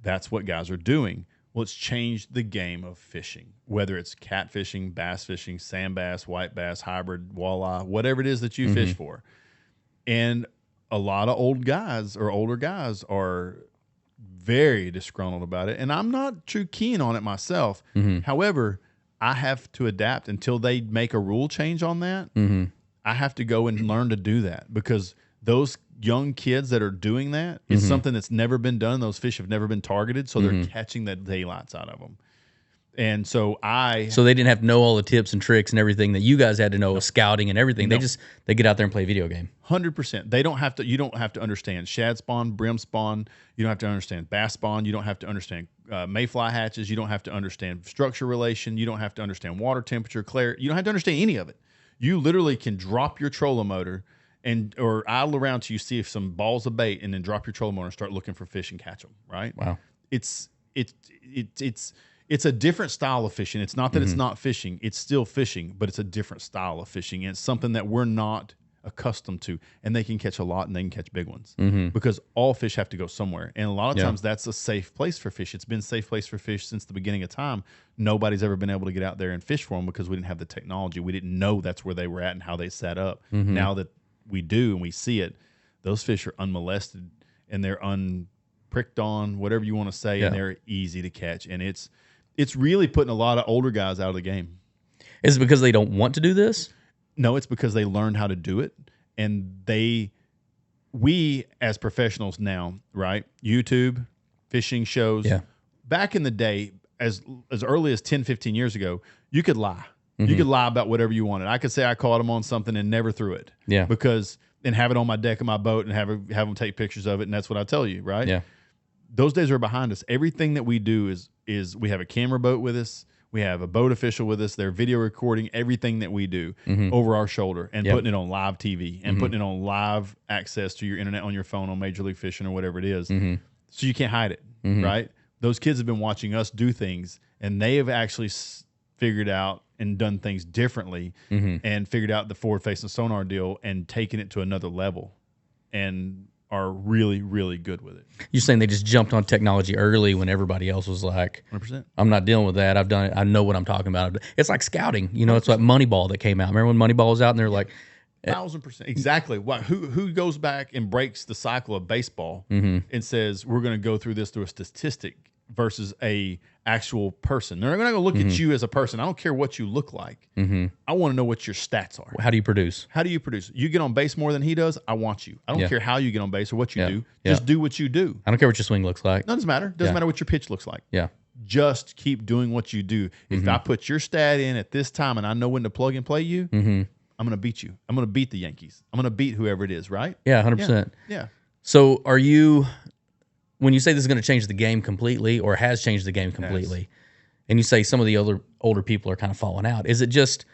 That's what guys are doing. Well, it's changed the game of fishing, whether it's catfishing, bass fishing, sand bass, white bass, hybrid, walleye, whatever it is that you fish for. And a lot of older guys are very disgruntled about it. And I'm not too keen on it myself. However, I have to adapt until they make a rule change on that. I have to go and learn to do that, because those young kids that are doing that is something that's never been done. Those fish have never been targeted, so they're catching the daylights out of them. And so they didn't have to know all the tips and tricks and everything that you guys had to know with scouting and everything. They get out there and play a video game. 100%. They don't have to. You don't have to understand shad spawn, brim spawn. You don't have to understand bass spawn. You don't have to understand mayfly hatches. You don't have to understand structure relation. You don't have to understand water temperature, clarity. You don't have to understand any of it. You literally can drop your trolling motor or idle around till you see if some balls of bait, and then drop your trolling motor and start looking for fish and catch them. Right? Wow. It's a different style of fishing. It's not that it's not fishing. It's still fishing, but it's a different style of fishing. And it's something that we're not accustomed to. And they can catch a lot, and they can catch big ones, because all fish have to go somewhere. And a lot of times that's a safe place for fish. It's been a safe place for fish since the beginning of time. Nobody's ever been able to get out there and fish for them because we didn't have the technology. We didn't know that's where they were at and how they sat up. Now that we do and we see it, those fish are unmolested, and they're unpricked on, whatever you want to say, and they're easy to catch. And it's really putting a lot of older guys out of the game. Is it because they don't want to do this? No, it's because they learned how to do it. And we as professionals now, right? YouTube, fishing shows. Yeah. Back in the day, as early as 10, 15 years ago, you could lie. You could lie about whatever you wanted. I could say I caught them on something and never threw it. Yeah. And have it on my deck of my boat and have them take pictures of it, and that's what I tell you, right? Yeah. Those days are behind us. Everything that we do is we have a camera boat with us. We have a boat official with us. They're video recording everything that we do over our shoulder and putting it on live TV and putting it on live access to your internet on your phone on Major League Fishing or whatever it is. So you can't hide it, right? Those kids have been watching us do things, and they have actually figured out and done things differently and figured out the forward-facing sonar deal and taken it to another level and are really, really good with it. You're saying they just jumped on technology early when everybody else was like, 100%. I'm not dealing with that. I've done it. I know what I'm talking about. It's like scouting. It's like Moneyball that came out. Remember when Moneyball was out and they're like... 1,000%. Exactly. Who goes back and breaks the cycle of baseball and says, we're going to go through this through a statistic versus a actual person? They're not going to look at you as a person. I don't care what you look like. I want to know what your stats are. How do you produce? You get on base more than he does, I want you. I don't care how you get on base or what you do. Just do what you do. I don't care what your swing looks like. No, it doesn't matter. Doesn't matter what your pitch looks like. Yeah. Just keep doing what you do. If I put your stat in at this time and I know when to plug and play you, I'm going to beat you. I'm going to beat the Yankees. I'm going to beat whoever it is, right? Yeah, 100%. Yeah. So are you... when you say this is going to change the game completely, or has changed the game completely, and you say some of the older people are kind of falling out, is it just,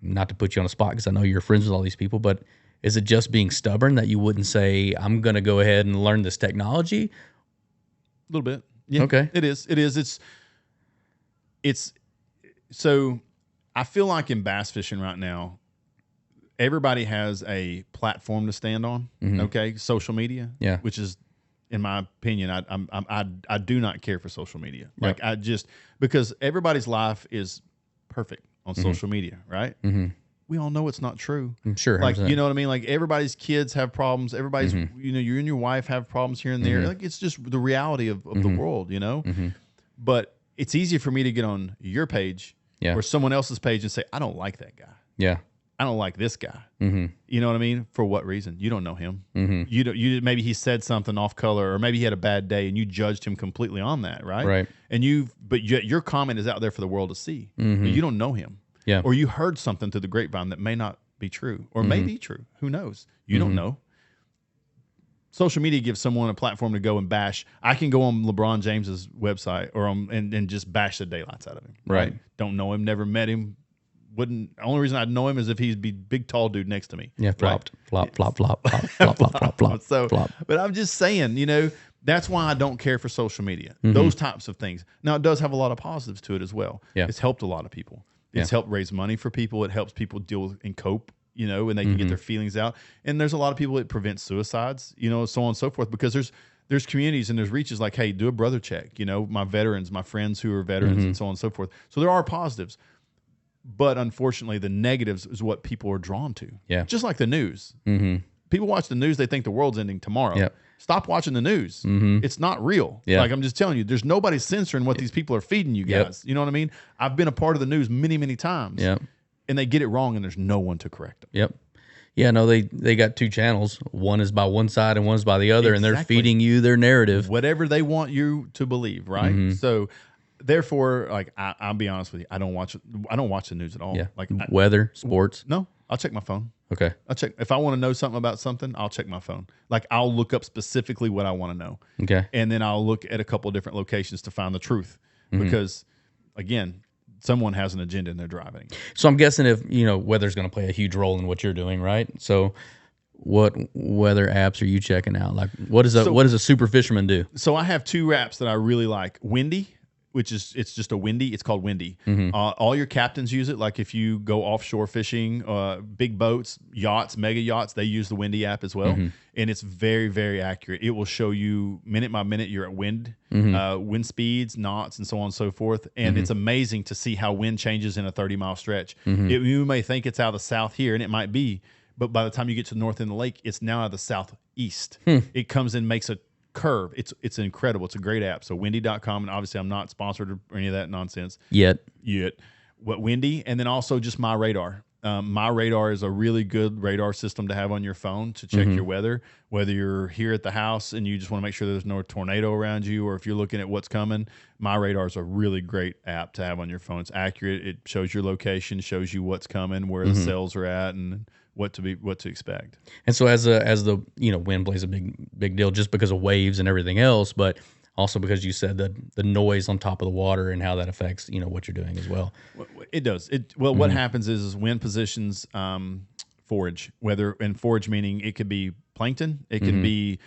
not to put you on the spot because I know you're friends with all these people, but is it just being stubborn that you wouldn't say, I'm going to go ahead and learn this technology? A little bit. Yeah. Okay. It is. It's so I feel like in bass fishing right now, everybody has a platform to stand on. Okay. Social media. Yeah. Which is, in my opinion, I do not care for social media. Like because everybody's life is perfect on social media, right? We all know it's not true. Sure. 100%. Like, you know what I mean? Like everybody's kids have problems. Everybody's, you know, you and your wife have problems here and there. Like it's just the reality of the world, you know? But it's easier for me to get on your page or someone else's page and say, I don't like that guy. Yeah. I don't like this guy. You know what I mean? For what reason? You don't know him. You maybe he said something off color, or maybe he had a bad day and you judged him completely on that, right? Right. And but yet your comment is out there for the world to see. But you don't know him. Yeah. Or you heard something through the grapevine that may not be true, or may be true. Who knows? You don't know. Social media gives someone a platform to go and bash. I can go on LeBron James's website or and just bash the daylights out of him. Right. Don't know him, never met him. The only reason I'd know him is if he'd be big tall dude next to me. Yeah, flop, flop, flop, flop, flop. So, but I'm just saying, you know, that's why I don't care for social media. Those types of things. Now, it does have a lot of positives to it as well. Yeah. It's helped a lot of people. It's helped raise money for people. It helps people deal and cope, you know, and they can get their feelings out. And there's a lot of people it prevents suicides, you know, so on and so forth, because there's communities and there's reaches like, hey, do a brother check, you know, my veterans, my friends who are veterans and so on and so forth. So there are positives. But unfortunately, the negatives is what people are drawn to. Yeah. Just like the news. People watch the news, they think the world's ending tomorrow. Yep. Stop watching the news. It's not real. Yeah. Like I'm just telling you, there's nobody censoring what these people are feeding you guys. You know what I mean? I've been a part of the news many, many times. Yep. And they get it wrong and there's no one to correct them. Yep. Yeah, no, they got two channels. One is by one side and one's by the other, and they're feeding you their narrative. Whatever they want you to believe, right? So therefore, like I'll be honest with you, I don't watch the news at all. Yeah. Like weather, sports. No, I'll check my phone. Okay. I'll check if I want to know something about something. I'll check my phone. Like I'll look up specifically what I want to know. Okay. And then I'll look at a couple of different locations to find the truth, because again, someone has an agenda and they're driving. So I'm guessing if weather's going to play a huge role in what you're doing, right? So what weather apps are you checking out? Like what does a super fisherman do? So I have two apps that I really like. Windy, which is it's just a Windy. It's called Windy. All your captains use it. Like if you go offshore fishing, big boats, yachts, mega yachts, they use the Windy app as well. And it's very, very accurate. It will show you minute by minute you're at wind, wind speeds, knots, and so on and so forth. And it's amazing to see how wind changes in a 30-mile stretch. You may think it's out of the south here, and it might be, but by the time you get to the north end of the lake, it's now out of the southeast. It comes in, makes a curve. It's incredible. It's a great app. So windy.com, and obviously I'm not sponsored or any of that nonsense yet. What Windy, and then also just My Radar. My Radar is a really good radar system to have on your phone to check your weather, whether you're here at the house and you just want to make sure there's no tornado around you, or if you're looking at what's coming. My Radar is a really great app to have on your phone. It's accurate. It shows your location, shows you what's coming, where the cells are at, and what to expect. And so as the wind plays a big deal, just because of waves and everything else, but also because you said that the noise on top of the water and how that affects what you're doing as well. It does. What happens is wind positions forage, forage meaning it could be plankton, it could be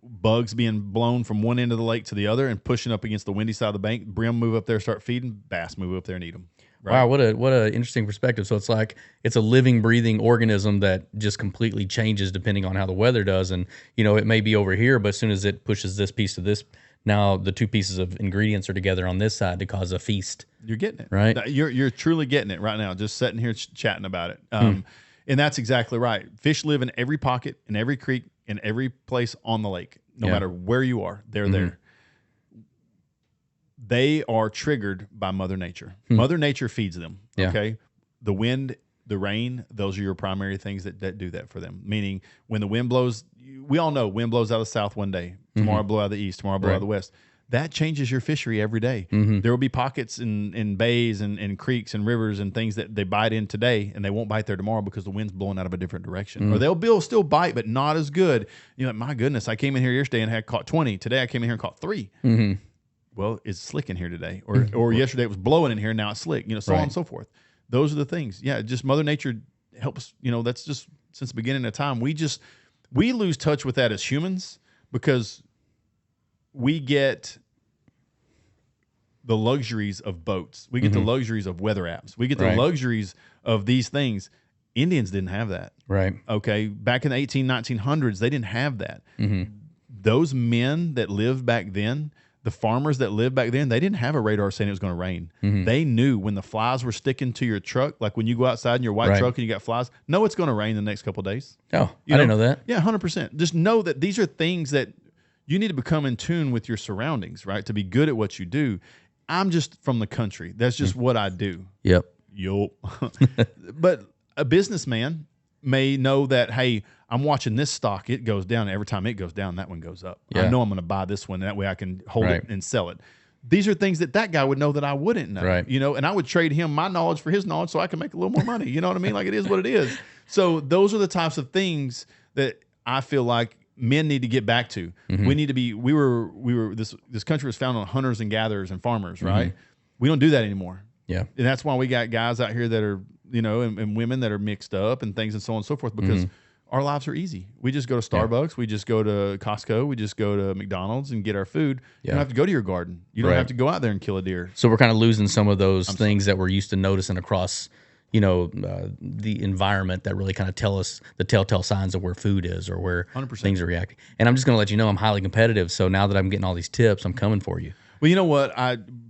bugs being blown from one end of the lake to the other and pushing up against the windy side of the bank. Brim move up there, start feeding. Bass move up there and eat them. Right? Wow, what a interesting perspective. So it's like it's a living, breathing organism that just completely changes depending on how the weather does. And it may be over here, but as soon as it pushes this piece to this, now the two pieces of ingredients are together on this side to cause a feast. You're getting it, right? You're truly getting it right now. Just sitting here chatting about it, and that's exactly right. Fish live in every pocket, in every creek, in every place on the lake. No matter where you are, they're there. They are triggered by Mother Nature. Mother Nature feeds them. Okay, the wind, the rain, those are your primary things that do that for them. Meaning, when the wind blows, we all know wind blows out of the south one day. Tomorrow blow out of the east. Tomorrow blow out of the west. that changes your fishery every day. There will be pockets in bays and creeks and rivers and things that they bite in today, and they won't bite there tomorrow because the wind's blowing out of a different direction. Or they'll still bite, but not as good. You're like, my goodness, I came in here yesterday and had caught 20. Today I came in here and caught 3. Well, it's slick in here today. Or yesterday it was blowing in here, and now it's slick. So on and so forth. Those are the things. Yeah, just Mother Nature helps. That's just since the beginning of time. We lose touch with that as humans because we get the luxuries of boats. We get the luxuries of weather apps. We get the luxuries of these things. Indians didn't have that. Right. Okay. Back in the 1900s, they didn't have that. Those men that lived back then, the farmers that lived back then, they didn't have a radar saying it was going to rain. They knew when the flies were sticking to your truck, like when you go outside in your white truck and you got flies, know it's going to rain the next couple of days. Oh, I didn't know that. Yeah, 100%. Just know that these are things that you need to become in tune with your surroundings, right? To be good at what you do. I'm just from the country. That's just what I do. Yep. But a businessman may know that, hey, I'm watching this stock. It goes down. Every time it goes down, that one goes up. I know I'm going to buy this one. That way I can hold it and sell it. These are things that guy would know that I wouldn't know. Right. And I would trade him my knowledge for his knowledge so I can make a little more money. You know what I mean? Like, it is what it is. So those are the types of things that I feel like men need to get back to. We need to be, this country was founded on hunters and gatherers and farmers, right? We don't do that anymore. Yeah. And that's why we got guys out here that are, and women that are mixed up and things and so on and so forth, because our lives are easy. We just go to Starbucks. We just go to Costco. We just go to McDonald's and get our food. You don't have to go to your garden. You don't have to go out there and kill a deer. So we're kind of losing some of those things that we're used to noticing across the environment that really kind of tell us the telltale signs of where food is or where 100%. things are reacting. And I'm just going to let you know I'm highly competitive. So now that I'm getting all these tips, I'm coming for you. Well, you know what?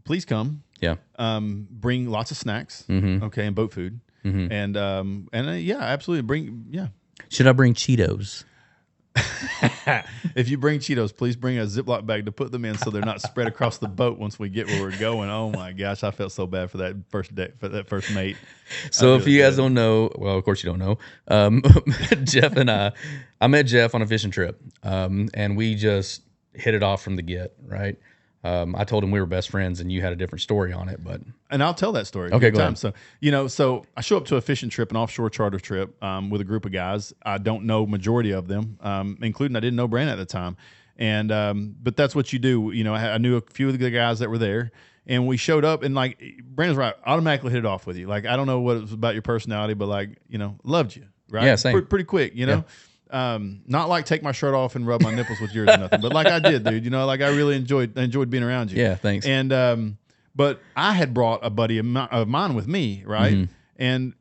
Please come. Yeah. Bring lots of snacks. Okay, and boat food. And yeah, absolutely. Should I bring Cheetos? If you bring Cheetos, please bring a Ziploc bag to put them in so they're not spread across the boat once we get where we're going. Oh my gosh, I felt so bad for that first mate. So if you guys don't know, well, of course you don't know, Jeff and I met Jeff on a fishing trip, and we just hit it off from the get, right? I told him we were best friends, and you had a different story on it, and I'll tell that story. Okay, go ahead. So so I show up to a fishing trip, an offshore charter trip, with a group of guys. I don't know majority of them, including I didn't know Brandon at the time, and but that's what you do. I knew a few of the guys that were there, and we showed up, and like Brandon's right, automatically hit it off with you. Like, I don't know what it was about your personality, but like loved you, right? Yeah, same. Pretty quick, Yeah. Not like take my shirt off and rub my nipples with yours or nothing, but like I did, dude. Like I really enjoyed being around you. Yeah, thanks. And but I had brought a buddy of mine with me, right? And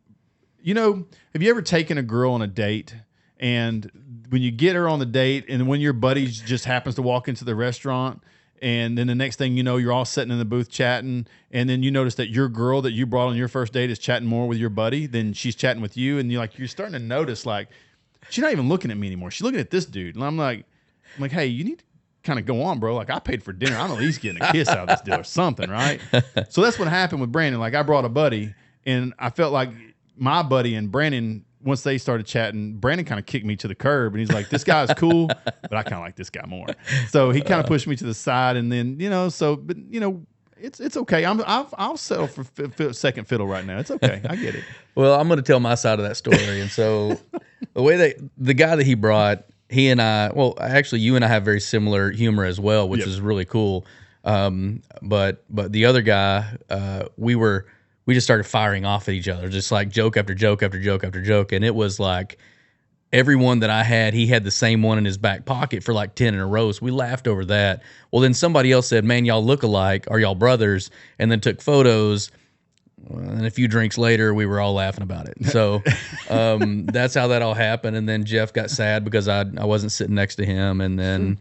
have you ever taken a girl on a date, and when you get her on the date, and when your buddy just happens to walk into the restaurant, and then the next thing you know, you're all sitting in the booth chatting, and then you notice that your girl that you brought on your first date is chatting more with your buddy than she's chatting with you, and you're starting to notice like, she's not even looking at me anymore. She's looking at this dude. And I'm like, hey, you need to kind of go on, bro. Like, I paid for dinner. I'm at least getting a kiss out of this deal or something, right? So that's what happened with Brandon. Like, I brought a buddy, and I felt like my buddy and Brandon, once they started chatting, Brandon kind of kicked me to the curb. And he's like, this guy's cool, but I kind of like this guy more. So he kind of pushed me to the side. And then, it's okay. I'll settle for second fiddle right now. It's okay. I get it. Well, I'm going to tell my side of that story. And so the guy that he brought, he and I, well, actually you and I have very similar humor as well, which is really cool. But the other guy, we just started firing off at each other, just like joke after joke after joke after joke. And it was like every one that I had, he had the same one in his back pocket for like 10 in a row. So we laughed over that. Well, then somebody else said, man, y'all look alike. Are y'all brothers? And then took photos. And a few drinks later, we were all laughing about it. So that's how that all happened. And then Jeff got sad because I wasn't sitting next to him. And then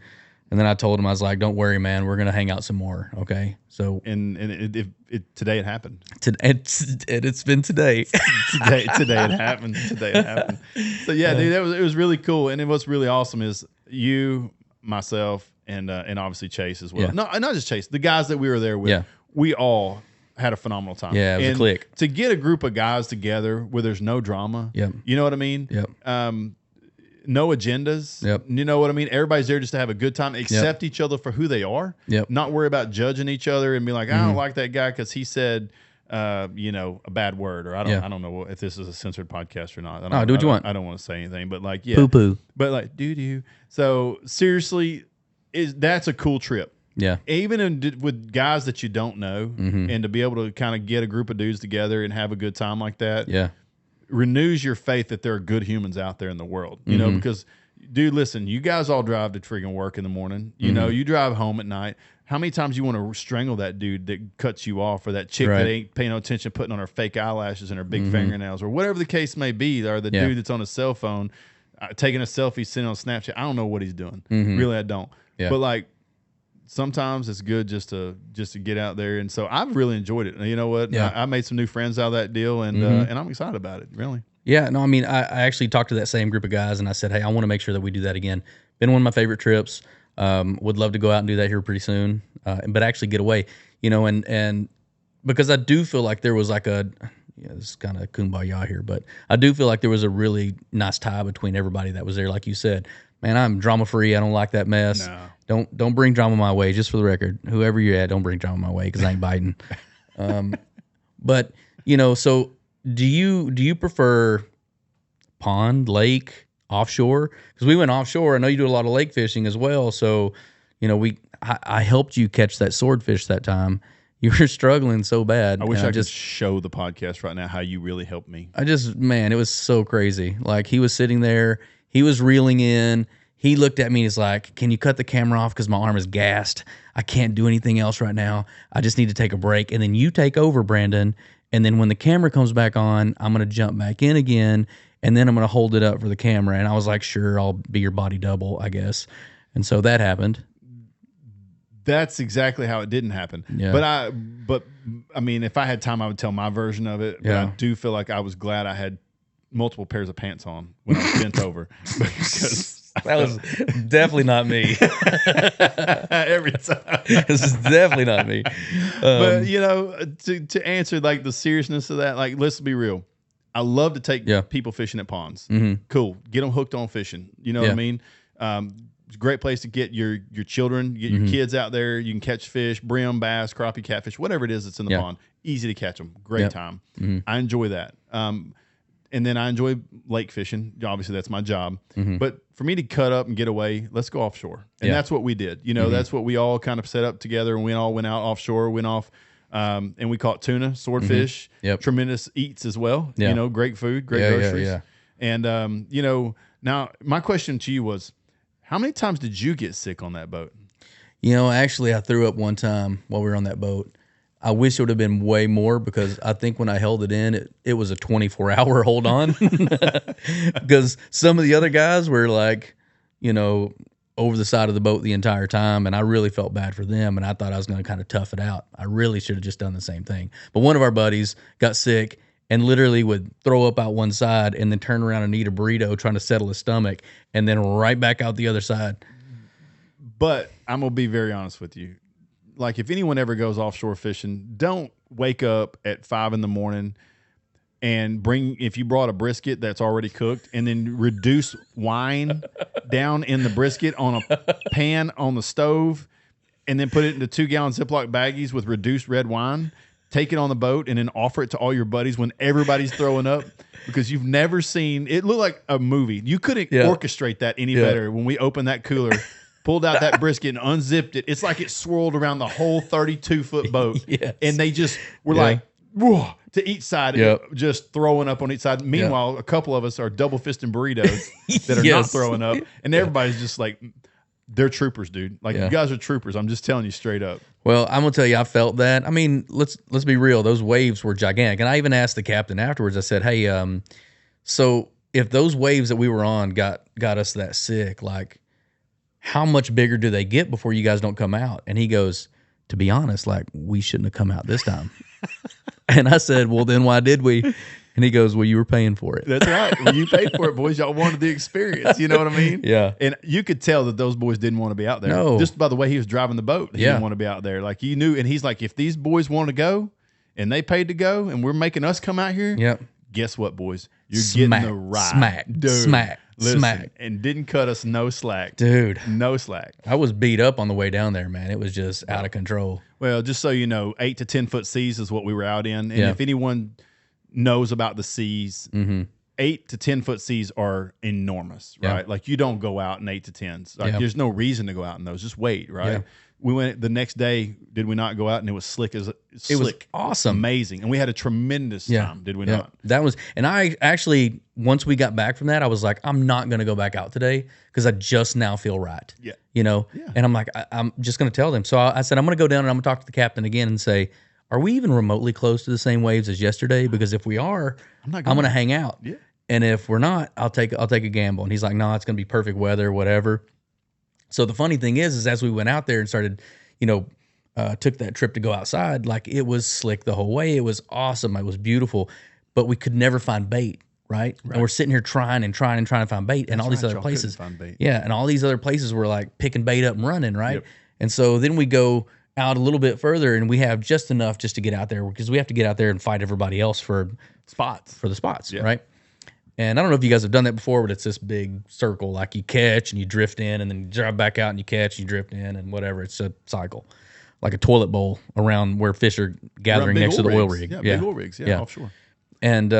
I told him, I was like, don't worry, man. We're going to hang out some more. Okay. So today it happened. It's been today. today it happened. Today it happened. So yeah, dude, it was really cool. And what's really awesome is you, myself, and obviously Chase as well. Yeah. No, not just Chase. The guys that we were there with. Yeah. We all had a phenomenal time. Yeah, it was a click. To get a group of guys together where there's no drama. Yep. You know what I mean? Yep. no agendas. Yep. You know what I mean? Everybody's there just to have a good time, accept each other for who they are. Yep. Not worry about judging each other and be like, I don't like that guy because he said, you know, a bad word, or I don't know if this is a censored podcast or not. Do what you want. I don't want to say anything, but like, Poo poo. But like, doo. So seriously, that's a cool trip. Yeah. Even with guys that you don't know, and to be able to kind of get a group of dudes together and have a good time like that. Yeah. Renews your faith that there are good humans out there in the world, you know, because dude, listen, you guys all drive to friggin' work in the morning, you know, you drive home at night. How many times you want to strangle that dude that cuts you off, or that chick that ain't paying no attention, putting on her fake eyelashes and her big fingernails, or whatever the case may be, or the dude that's on a cell phone, taking a selfie, sitting on Snapchat. I don't know what he's doing. Really, I don't. Yeah. But like, sometimes it's good just to get out there, and so I've really enjoyed it. You know what? Yeah. I made some new friends out of that deal, and I'm excited about it. Really. Yeah. No, I mean, I actually talked to that same group of guys, and I said, hey, I want to make sure that we do that again. Been one of my favorite trips. Would love to go out and do that here pretty soon, but actually get away. You know, and because I do feel like there was like this is kind of kumbaya here, but I do feel like there was a really nice tie between everybody that was there. Like you said, man, I'm drama free. I don't like that mess. No. Don't bring drama my way. Just for the record, whoever you're at, don't bring drama my way because I ain't biting. But you know, so do you prefer pond, lake, offshore? Because we went offshore. I know you do a lot of lake fishing as well. So you know, I helped you catch that swordfish that time. You were struggling so bad. I wish I could show the podcast right now how you really helped me. Man, it was so crazy. Like, he was sitting there, he was reeling in. He looked at me and he's like, can you cut the camera off because my arm is gassed? I can't do anything else right now. I just need to take a break. And then you take over, Brandon. And then when the camera comes back on, I'm going to jump back in again. And then I'm going to hold it up for the camera. And I was like, sure, I'll be your body double, I guess. And so that happened. That's exactly how it didn't happen. Yeah. But I mean, if I had time, I would tell my version of it. But I do feel like I was glad I had multiple pairs of pants on when I was bent over. Because that was definitely not me. Every time. This is definitely not me. But you know, to answer like the seriousness of that, like, let's be real. I love to take people fishing at ponds. Cool. Get them hooked on fishing. You know what I mean? It's a great place to get your children, get your kids out there. You can catch fish, brim, bass, crappie, catfish, whatever it is that's in the pond. Easy to catch them. Great time. I enjoy that. And then I enjoy lake fishing. Obviously, that's my job. But for me to cut up and get away, let's go offshore. And that's what we did. You know, that's what we all kind of set up together, and we all went out offshore, went off, and we caught tuna, swordfish, tremendous eats as well. You know, great food, great groceries. And, you know, now my question to you was, how many times did you get sick on that boat? You know, actually, I threw up one time while we were on that boat. I wish it would have been way more, because I think when I held it in, it was a 24-hour hold on. Because some of the other guys were like, you know, over the side of the boat the entire time, and I really felt bad for them, and I thought I was going to kind of tough it out. I really should have just done the same thing. But one of our buddies got sick and literally would throw up out one side and then turn around and eat a burrito trying to settle his stomach, and then right back out the other side. But I'm going to be very honest with you. Like, if anyone ever goes offshore fishing, don't wake up at 5 a.m. and if you brought a brisket that's already cooked, and then reduce wine down in the brisket on a pan on the stove, and then put it into 2-gallon Ziploc baggies with reduced red wine. Take it on the boat and then offer it to all your buddies when everybody's throwing up, because you've never seen it. Looked like a movie. You couldn't orchestrate that any better. When we opened that cooler, pulled out that brisket and unzipped it, it's like it swirled around the whole 32-foot boat. And they just were like, whoa, to each side, just throwing up on each side. Meanwhile, a couple of us are double fisting burritos that are not throwing up, and everybody's just like, they're troopers, dude. Like, you guys are troopers. I'm just telling you straight up. Well, I'm gonna tell you, I felt that. I mean, let's be real. Those waves were gigantic, and I even asked the captain afterwards. I said, "Hey, so if those waves that we were on got us that sick, like, how much bigger do they get before you guys don't come out?" And he goes, "To be honest, like, we shouldn't have come out this time." And I said, "Well, then why did we?" And he goes, "Well, you were paying for it." That's right. Well, you paid for it, boys. Y'all wanted the experience. You know what I mean? Yeah. And you could tell that those boys didn't want to be out there. No. Just by the way he was driving the boat, he didn't want to be out there. Like, you knew. And he's like, if these boys want to go and they paid to go and we're making us come out here, guess what, boys? You're getting the ride. Smack. And didn't cut us no slack. Dude. No slack. I was beat up on the way down there, man. It was just out of control. Well, just so you know, 8 to 10 foot seas is what we were out in. And if anyone knows about the seas, 8 to 10 foot seas are enormous, right? Like you don't go out in 8 to 10s. Like there's no reason to go out in those. Just wait, right? Yeah. We went the next day. Did we not go out? And it was slick as slick. It was awesome, amazing, and we had a tremendous time. Did we not? That was, and I actually once we got back from that, I was like, I'm not going to go back out today because I just now feel right. Yeah, you know. Yeah. And I'm like, I'm just going to tell them. So I said I'm going to go down and I'm going to talk to the captain again and say, are we even remotely close to the same waves as yesterday? Because if we are, I'm going to hang out. Yeah. And if we're not, I'll take a gamble. And he's like, no, it's going to be perfect weather, whatever. So the funny thing is as we went out there and started, took that trip to go outside, like it was slick the whole way. It was awesome. It was beautiful, but we could never find bait, right? And we're sitting here trying to find bait, and all these other places. Yeah, and all these other places were like picking bait up and running, right? Yep. And so then we go out a little bit further, and we have just enough just to get out there because we have to get out there and fight everybody else for the spots, right? And I don't know if you guys have done that before, but it's this big circle, like you catch and you drift in and then you drive back out and you catch and you drift in and whatever. It's a cycle, like a toilet bowl around where fish are gathering next to the oil rig. Yeah, big oil rigs, offshore. And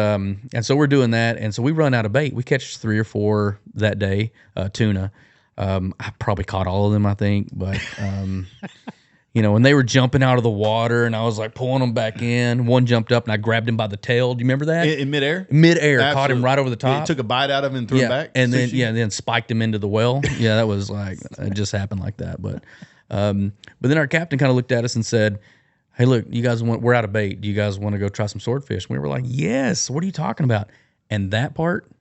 so we're doing that. And so we run out of bait. We catch 3 or 4 that day, tuna. I probably caught all of them, I think, but... when they were jumping out of the water and I was like pulling them back in, one jumped up and I grabbed him by the tail. Do you remember that? In midair? Midair. Caught him right over the top. Yeah, took a bite out of him and threw him back. And then spiked him into the well. Yeah, that was like, it just happened like that. But then our captain kind of looked at us and said, hey, look, we're out of bait. Do you guys want to go try some swordfish? We were like, yes. What are you talking about? And that part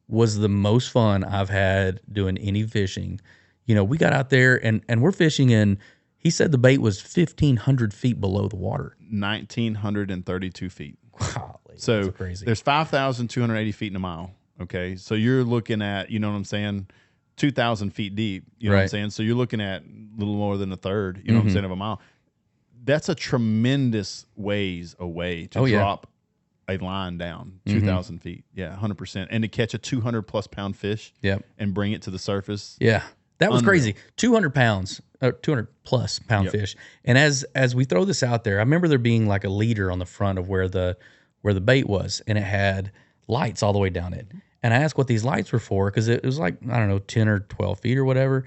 was the most fun I've had doing any fishing. We got out there and we're fishing in, he said the bait was 1,500 feet below the water. 1,932 feet. Golly, so that's crazy. There's 5,280 feet in a mile. Okay. So you're looking at, 2,000 feet deep. You know what I'm saying? So you're looking at a little more than a third, what I'm saying, of a mile. That's a tremendous ways away to drop a line down 2,000 feet. Yeah, 100%. And to catch a 200+ pound fish and bring it to the surface. Yeah. That was crazy. 200 pounds, 200+ pound fish. And as we throw this out there, I remember there being like a leader on the front of where the bait was, and it had lights all the way down it. And I asked what these lights were for because it was like, I don't know, 10 or 12 feet or whatever.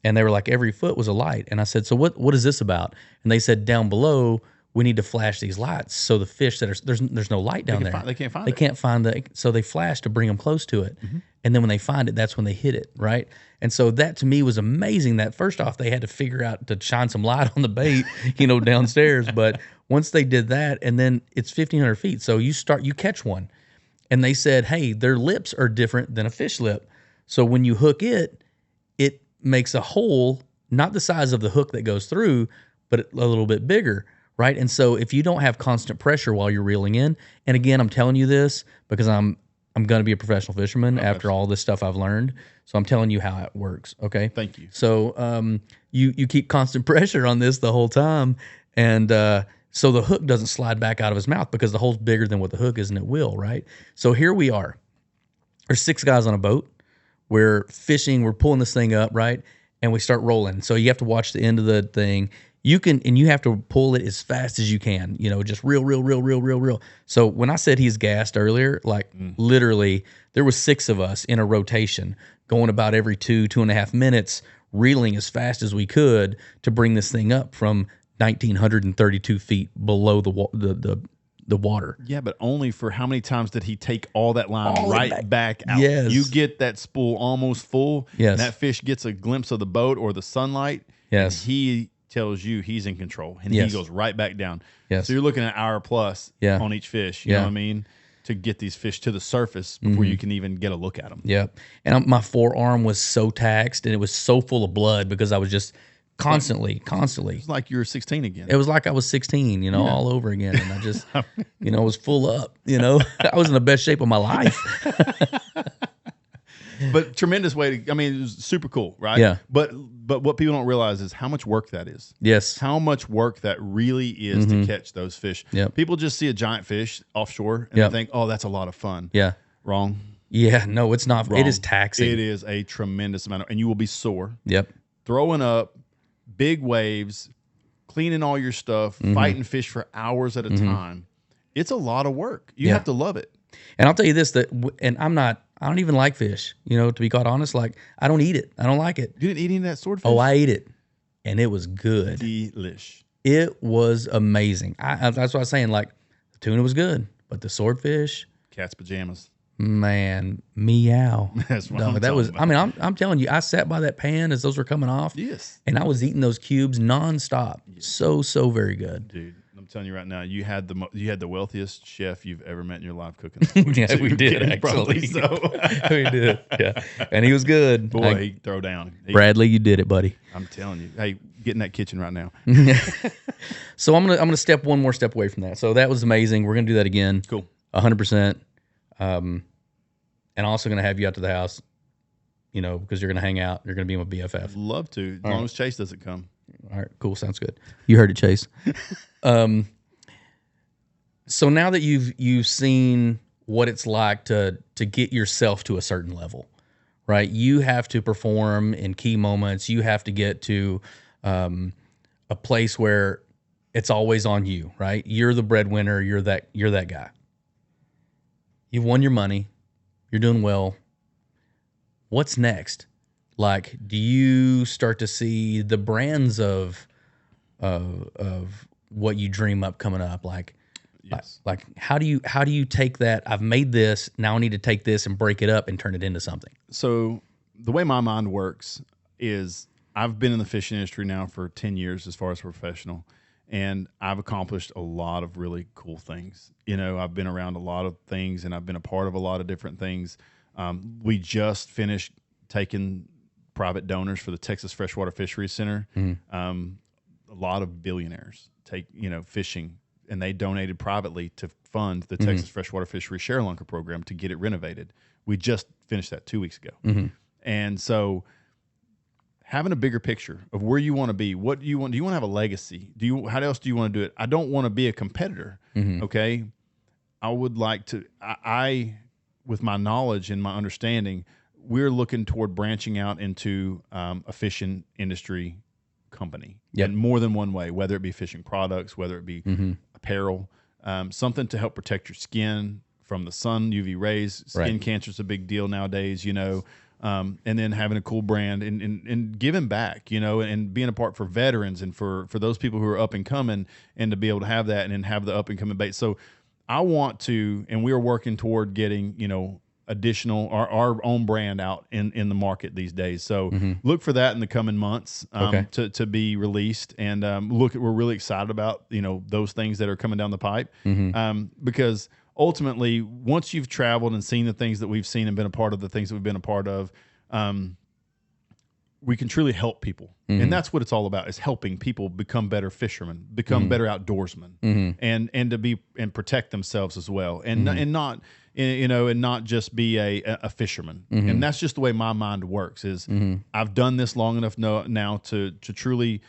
And they were like, every foot was a light. And I said, so what is this about? And they said, down below, we need to flash these lights. So the fish that are, there's no light down there. They can't find it. They can't find so they flash to bring them close to it. And then when they find it, that's when they hit it, right? And so that to me was amazing that first off, they had to figure out to shine some light on the bait, downstairs. But once they did that, and then it's 1,500 feet. So you catch one. And they said, hey, their lips are different than a fish lip. So when you hook it, it makes a hole, not the size of the hook that goes through, but a little bit bigger, right? And so if you don't have constant pressure while you're reeling in, and again, I'm telling you this because I'm going to be a professional fisherman after all this stuff I've learned. So I'm telling you how it works, okay? Thank you. So you keep constant pressure on this the whole time, and so the hook doesn't slide back out of his mouth because the hole's bigger than what the hook is, and it will, right? So here we are. There's 6 guys on a boat. We're fishing. We're pulling this thing up, right? And we start rolling. So you have to watch the end of the thing. You have to pull it as fast as you can, just reel. So when I said he's gassed earlier, like literally there was 6 of us in a rotation going about every 2.5 minutes, reeling as fast as we could to bring this thing up from 1,932 feet below the water. Yeah, but only for how many times did he take all that line back out? Yes. You get that spool almost full. Yes. And that fish gets a glimpse of the boat or the sunlight. Yes. And he tells you he's in control, and he goes right back down. Yes. So you're looking at hour plus on each fish. You know what I mean? To get these fish to the surface before you can even get a look at them. Yeah. And my forearm was so taxed, and it was so full of blood because I was just constantly. It's like you're 16 again. It was like I was 16, all over again. And I just, I was full up, I was in the best shape of my life. But tremendous way to. I mean, it was super cool, right? Yeah. But what people don't realize is how much work that is. Yes. How much work that really is to catch those fish. Yep. People just see a giant fish offshore and Yep. they think, oh, that's a lot of fun. Yeah. Wrong. Yeah. No, it's not. Wrong. It is taxing. It is a tremendous amount and you will be sore. Yep. Throwing up big waves, cleaning all your stuff, fighting fish for hours at a time. It's a lot of work. You have to love it. And I'll tell you this, and I don't even like fish, to be quite honest. Like, I don't eat it. I don't like it. You didn't eat any of that swordfish? Oh, I ate it. And it was good. Delish. It was amazing. That's what I was saying. Like, the tuna was good, but the swordfish, Cat's pajamas. man, meow. That's what No, I'm that talking was. about. I mean, I'm telling you, I sat by that pan as those were coming off. Yes. And I was eating those cubes nonstop. So very good. Dude, I'm telling you right now, you had the wealthiest chef you've ever met in your life cooking. Yeah, we did actually. Probably, so. We did. Yeah, and he was good. Boy, he throw down. Bradley, you did it, buddy. I'm telling you. Hey, get in that kitchen right now. So I'm gonna step one more step away from that. So that was amazing. We're gonna do that again. Cool. 100%. And also gonna have you out to the house, because you're gonna hang out. You're gonna be my BFF. Love to, as long as Chase doesn't come. All right, cool. Sounds good. You heard it, Chase. So now that you've seen what it's like to get yourself to a certain level, right? You have to perform in key moments. You have to get to a place where it's always on you, right? You're the breadwinner. You're that guy. You've won your money. You're doing well. What's next? Like, do you start to see the brands of what you dream up coming up? Like, Yes. like how do you take that? I've made this. Now I need to take this and break it up and turn it into something. So the way my mind works is I've been in the fishing industry now for 10 years as far as professional, and I've accomplished a lot of really cool things. I've been around a lot of things, and I've been a part of a lot of different things. We just finished taking private donors for the Texas Freshwater Fisheries Center. A lot of billionaires take, fishing, and they donated privately to fund the Texas Freshwater Fisheries Share Lunker program to get it renovated. We just finished that 2 weeks ago. And so having a bigger picture of where you want to be, what do you want? Do you want to have a legacy? How else do you want to do it? I don't want to be a competitor. Okay. I would like to, with my knowledge and my understanding, we're looking toward branching out into a fishing industry company in more than one way, whether it be fishing products, whether it be apparel, something to help protect your skin from the sun, UV rays. Skin cancer is a big deal nowadays, and then having a cool brand and giving back, and being a part for veterans and for those people who are up and coming, and to be able to have that and then have the up and coming bait. So I want to, and we are working toward getting, additional our own brand out in the market these days. So look for that in the coming months to be released, and we're really excited about those things that are coming down the pipe, because ultimately once you've traveled and seen the things that we've seen and been a part of the things that we've been a part of, we can truly help people. And that's what it's all about, is helping people become better fishermen, become better outdoorsmen, and to be and protect themselves as well, and not and not just be a fisherman. And that's just the way my mind works, is I've done this long enough now to truly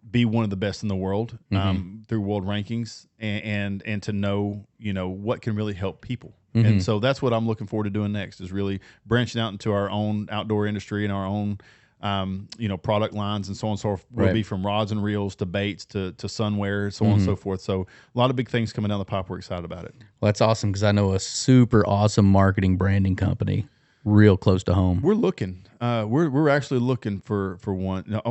be one of the best in the world through world rankings, and to know what can really help people. And so that's what I'm looking forward to doing next, is really branching out into our own outdoor industry and our own product lines and so on and so forth. Will be from rods and reels to baits to sunwear, so on and so forth. So a lot of big things coming down the pipe. We're excited about it. Well, that's awesome, because I know a super awesome marketing branding company real close to home. We're looking. We're actually looking for one. No,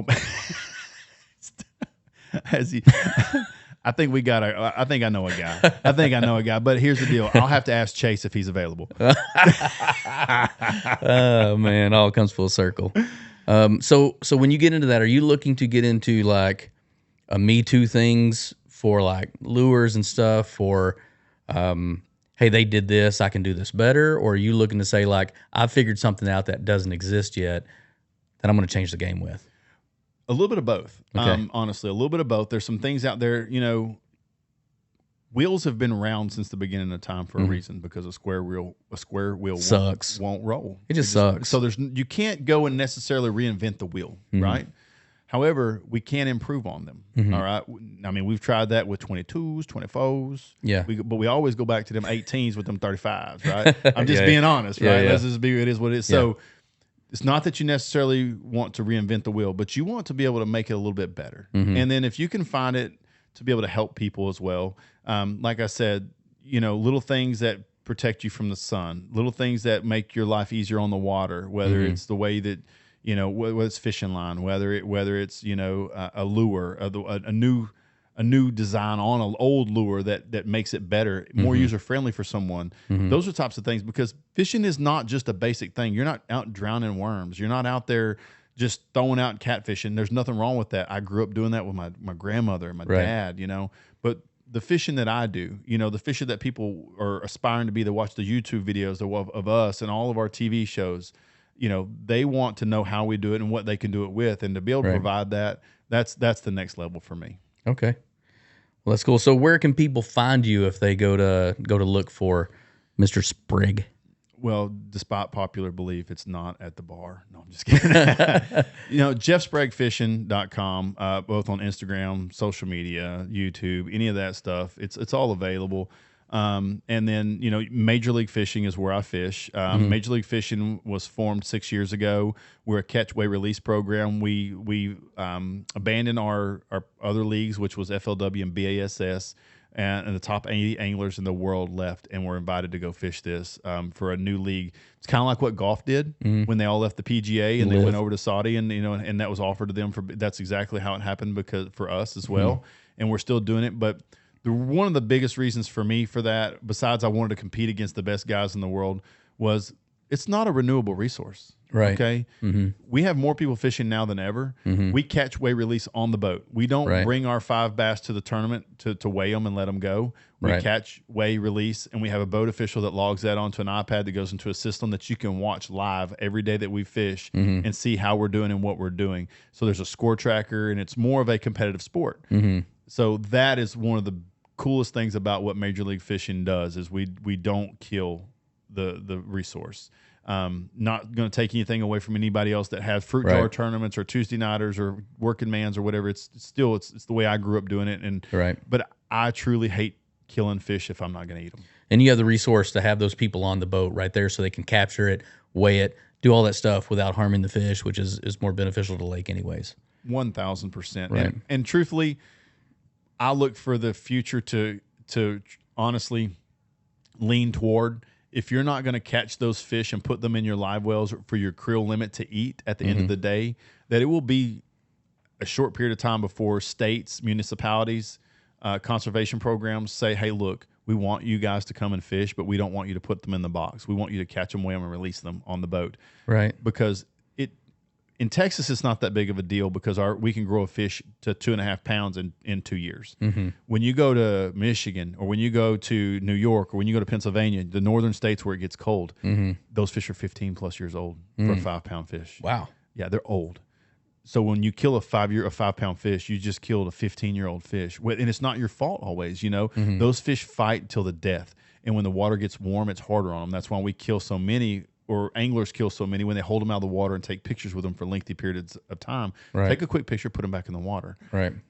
I think we got I think I know a guy. But here's the deal. I'll have to ask Chase if he's available. Oh man, all comes full circle. So when you get into that, are you looking to get into like a Me Too things for like lures and stuff, or hey, they did this, I can do this better? Or are you looking to say, like, I figured something out that doesn't exist yet that I'm going to change the game with? A little bit of both. Okay. Honestly, a little bit of both. There's some things out there, wheels have been round since the beginning of time for a reason, because a square wheel Sucks. won't roll. It just sucks. So you can't go and necessarily reinvent the wheel, right? However, we can improve on them. All right. I mean, we've tried that with 22s, 24s. Yeah. But we always go back to them 18s with them 35s, right? I'm just being honest, right? Yeah. Let's just be, it is what it is. So it's not that you necessarily want to reinvent the wheel, but you want to be able to make it a little bit better. And then if you can find it to be able to help people as well, like I said, little things that protect you from the sun, little things that make your life easier on the water, whether it's the way that, whether it's fishing line, whether it's a lure, a new design on an old lure that makes it better, more user friendly for someone. Those are types of things, because fishing is not just a basic thing. You're not out drowning worms. You're not out there just throwing out catfishing. There's nothing wrong with that. I grew up doing that with my grandmother and my dad. But the fishing that I do, the fishing that people are aspiring to be, that watch the YouTube videos of us and all of our TV shows, they want to know how we do it and what they can do it with, and to be able to provide that, that's the next level for me. Okay. Well, that's cool. So where can people find you if they go to look for Mr. Sprague? Well, despite popular belief, it's not at the bar. No, I'm just kidding. JeffSpragueFishing.com, both on Instagram, social media, YouTube, any of that stuff. It's all available. And then, Major League Fishing is where I fish. Major League Fishing was formed 6 years ago. We're a catch, weigh, release program. We abandoned our other leagues, which was FLW and BASS, and the top 80 anglers in the world left, and were invited to go fish this for a new league. It's kind of like what golf did when they all left the PGA and they went over to Saudi, and and that was offered to them. That's exactly how it happened, because for us as well, and we're still doing it. But one of the biggest reasons for me for that, besides I wanted to compete against the best guys in the world, was it's not a renewable resource. Right. Okay. We have more people fishing now than ever. We catch, weigh, release on the boat. We don't bring our 5 bass to the tournament to weigh them and let them go. We catch, weigh, release, and we have a boat official that logs that onto an iPad that goes into a system that you can watch live every day that we fish and see how we're doing and what we're doing. So there's a score tracker, and it's more of a competitive sport. So that is one of the coolest things about what Major League Fishing does, is we don't kill the resource. Not going to take anything away from anybody else that has fruit jar tournaments or Tuesday nighters or working mans or whatever. It's the way I grew up doing it. But I truly hate killing fish if I'm not going to eat them. And you have the resource to have those people on the boat right there, so they can capture it, weigh it, do all that stuff without harming the fish, which is more beneficial to the lake anyways. 1,000%. Right. And truthfully, I look for the future to honestly lean toward, if you're not going to catch those fish and put them in your live wells for your creel limit to eat at the end of the day, that it will be a short period of time before states, municipalities, conservation programs say, hey, look, we want you guys to come and fish, but we don't want you to put them in the box. We want you to catch them, weigh them, and release them on the boat. Right. Because in Texas, it's not that big of a deal, because we can grow a fish to 2.5 pounds in 2 years. When you go to Michigan, or when you go to New York, or when you go to Pennsylvania, the northern states where it gets cold, those fish are 15 plus years old for a 5-pound fish. Wow. Yeah, they're old. So when you kill a 5-pound fish, you just killed a 15-year-old fish, and it's not your fault always. Those fish fight till the death, and when the water gets warm, it's harder on them. That's why we kill so many. Or anglers kill so many when they hold them out of the water and take pictures with them for lengthy periods of time. Take a quick picture, put them back in the water.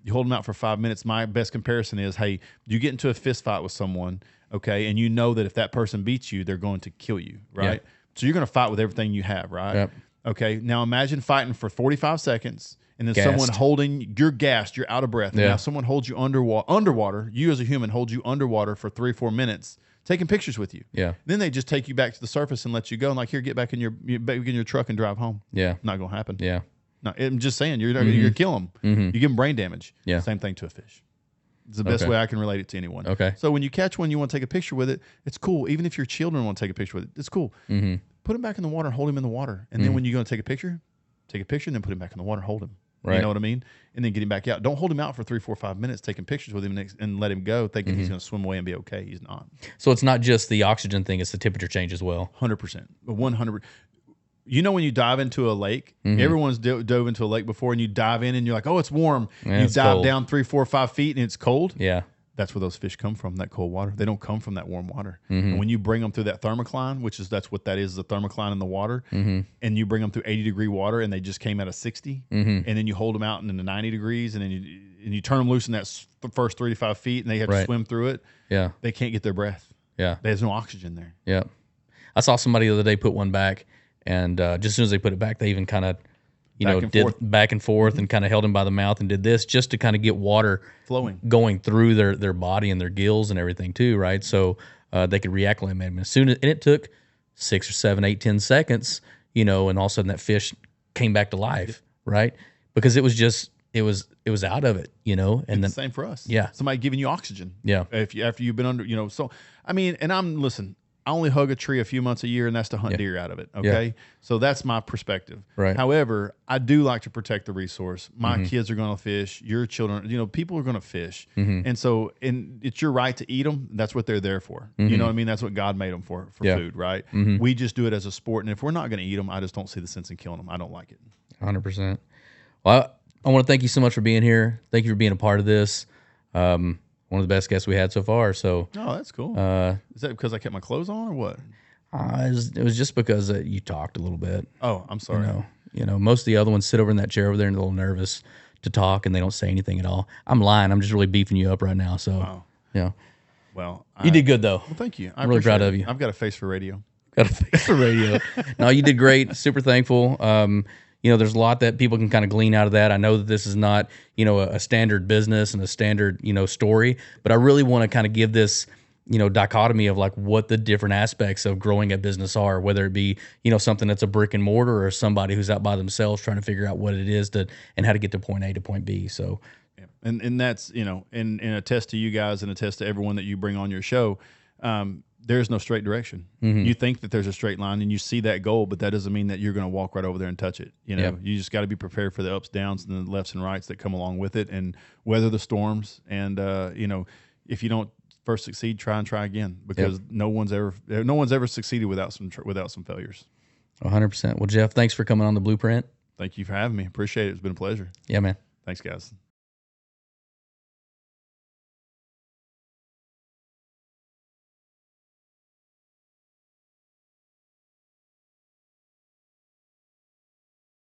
You hold them out for 5 minutes. My best comparison is, hey, you get into a fist fight with someone, okay, and you know that if that person beats you, they're going to kill you, right? So you're going to fight with everything you have, right? Okay, now imagine fighting for 45 seconds, and then someone holding, you're gassed, you're out of breath, and now someone holds you underwater, you as a human holds you underwater for 3 or 4 minutes, taking pictures with you. Then they just take you back to the surface and let you go, and like, here, get back in your truck and drive home. Not gonna happen. No, I'm just saying, you're gonna kill them. You give them brain damage. Same thing to a fish. It's the best way I can relate it to anyone. So when you catch one, you want to take a picture with it, it's cool. Even if your children want to take a picture with it, it's cool. Put them back in the water, hold him in the water, and then when you're gonna take a picture, and then put him back in the water, hold him. You know what I mean? And then get him back out. Don't hold him out for 3, 4, 5 minutes taking pictures with him and let him go thinking he's going to swim away and be okay. He's not. So it's not just the oxygen thing, it's the temperature change as well. 100%. 100%. When you dive into a lake, everyone's dove into a lake before, and you dive in and you're like, oh, it's warm. You dive down 3, 4, 5 feet and it's cold. that's where those fish come from, that cold water. They don't come from that warm water. And when you bring them through that thermocline, that's what that is, the thermocline in the water, and you bring them through 80-degree water and they just came out of 60, and then you hold them out in the 90 degrees, and then you turn them loose in that first 3 to 5 feet, and they have to swim through it. Yeah. They can't get their breath. Yeah. There's no oxygen there. Yeah. I saw somebody the other day put one back, and just as soon as they put it back, they even kind of, did back and forth and kind of held him by the mouth and did this just to kind of get water flowing, going through their body and their gills and everything too, right? So they could reacclimate him as soon as, and it took 6 or 7, 8, 10 seconds, and all of a sudden that fish came back to life, right? Because it was just it was out of it, and it's then the same for us. Yeah, somebody giving you oxygen. Yeah, after you've been under, so I mean, and I only hug a tree a few months a year, and that's to hunt deer out of it. Okay. So that's my perspective. Right. However, I do like to protect the resource. My kids are going to fish. Your children, people are going to fish. And so, it's your right to eat them. That's what they're there for. You know what I mean? That's what God made them for food, right? We just do it as a sport. And if we're not going to eat them, I just don't see the sense in killing them. I don't like it. 100%. Well, I want to thank you so much for being here. Thank you for being a part of this. One of the best guests we had so far. So, oh, that's cool. Is that because I kept my clothes on or what? It was just because you talked a little bit. Oh, I'm sorry. Most of the other ones sit over in that chair over there and they're a little nervous to talk, and they don't say anything at all. I'm lying. I'm just really beefing you up right now. So, wow. Yeah. Well, you did good though. Well, thank you. I'm really proud of you. I've got a face for radio. Got a face for radio. No, you did great. Super thankful. There's a lot that people can kind of glean out of that. I know that this is not, a standard business and a standard, story, but I really want to kind of give this, dichotomy of like what the different aspects of growing a business are, whether it be, something that's a brick and mortar or somebody who's out by themselves trying to figure out what it is and how to get to point A to point B. So, yeah. And that's, and attest to you guys and attest to everyone that you bring on your show. There's no straight direction. You think that there's a straight line and you see that goal, but that doesn't mean that you're going to walk right over there and touch it. You just got to be prepared for the ups, downs, and the lefts and rights that come along with it, and weather the storms. And if you don't first succeed, try again, because no one's ever succeeded without some failures. 100%. Well, Jeff, thanks for coming on The Blueprint. Thank you for having me. Appreciate it. It's been a pleasure. Yeah, man. Thanks, guys.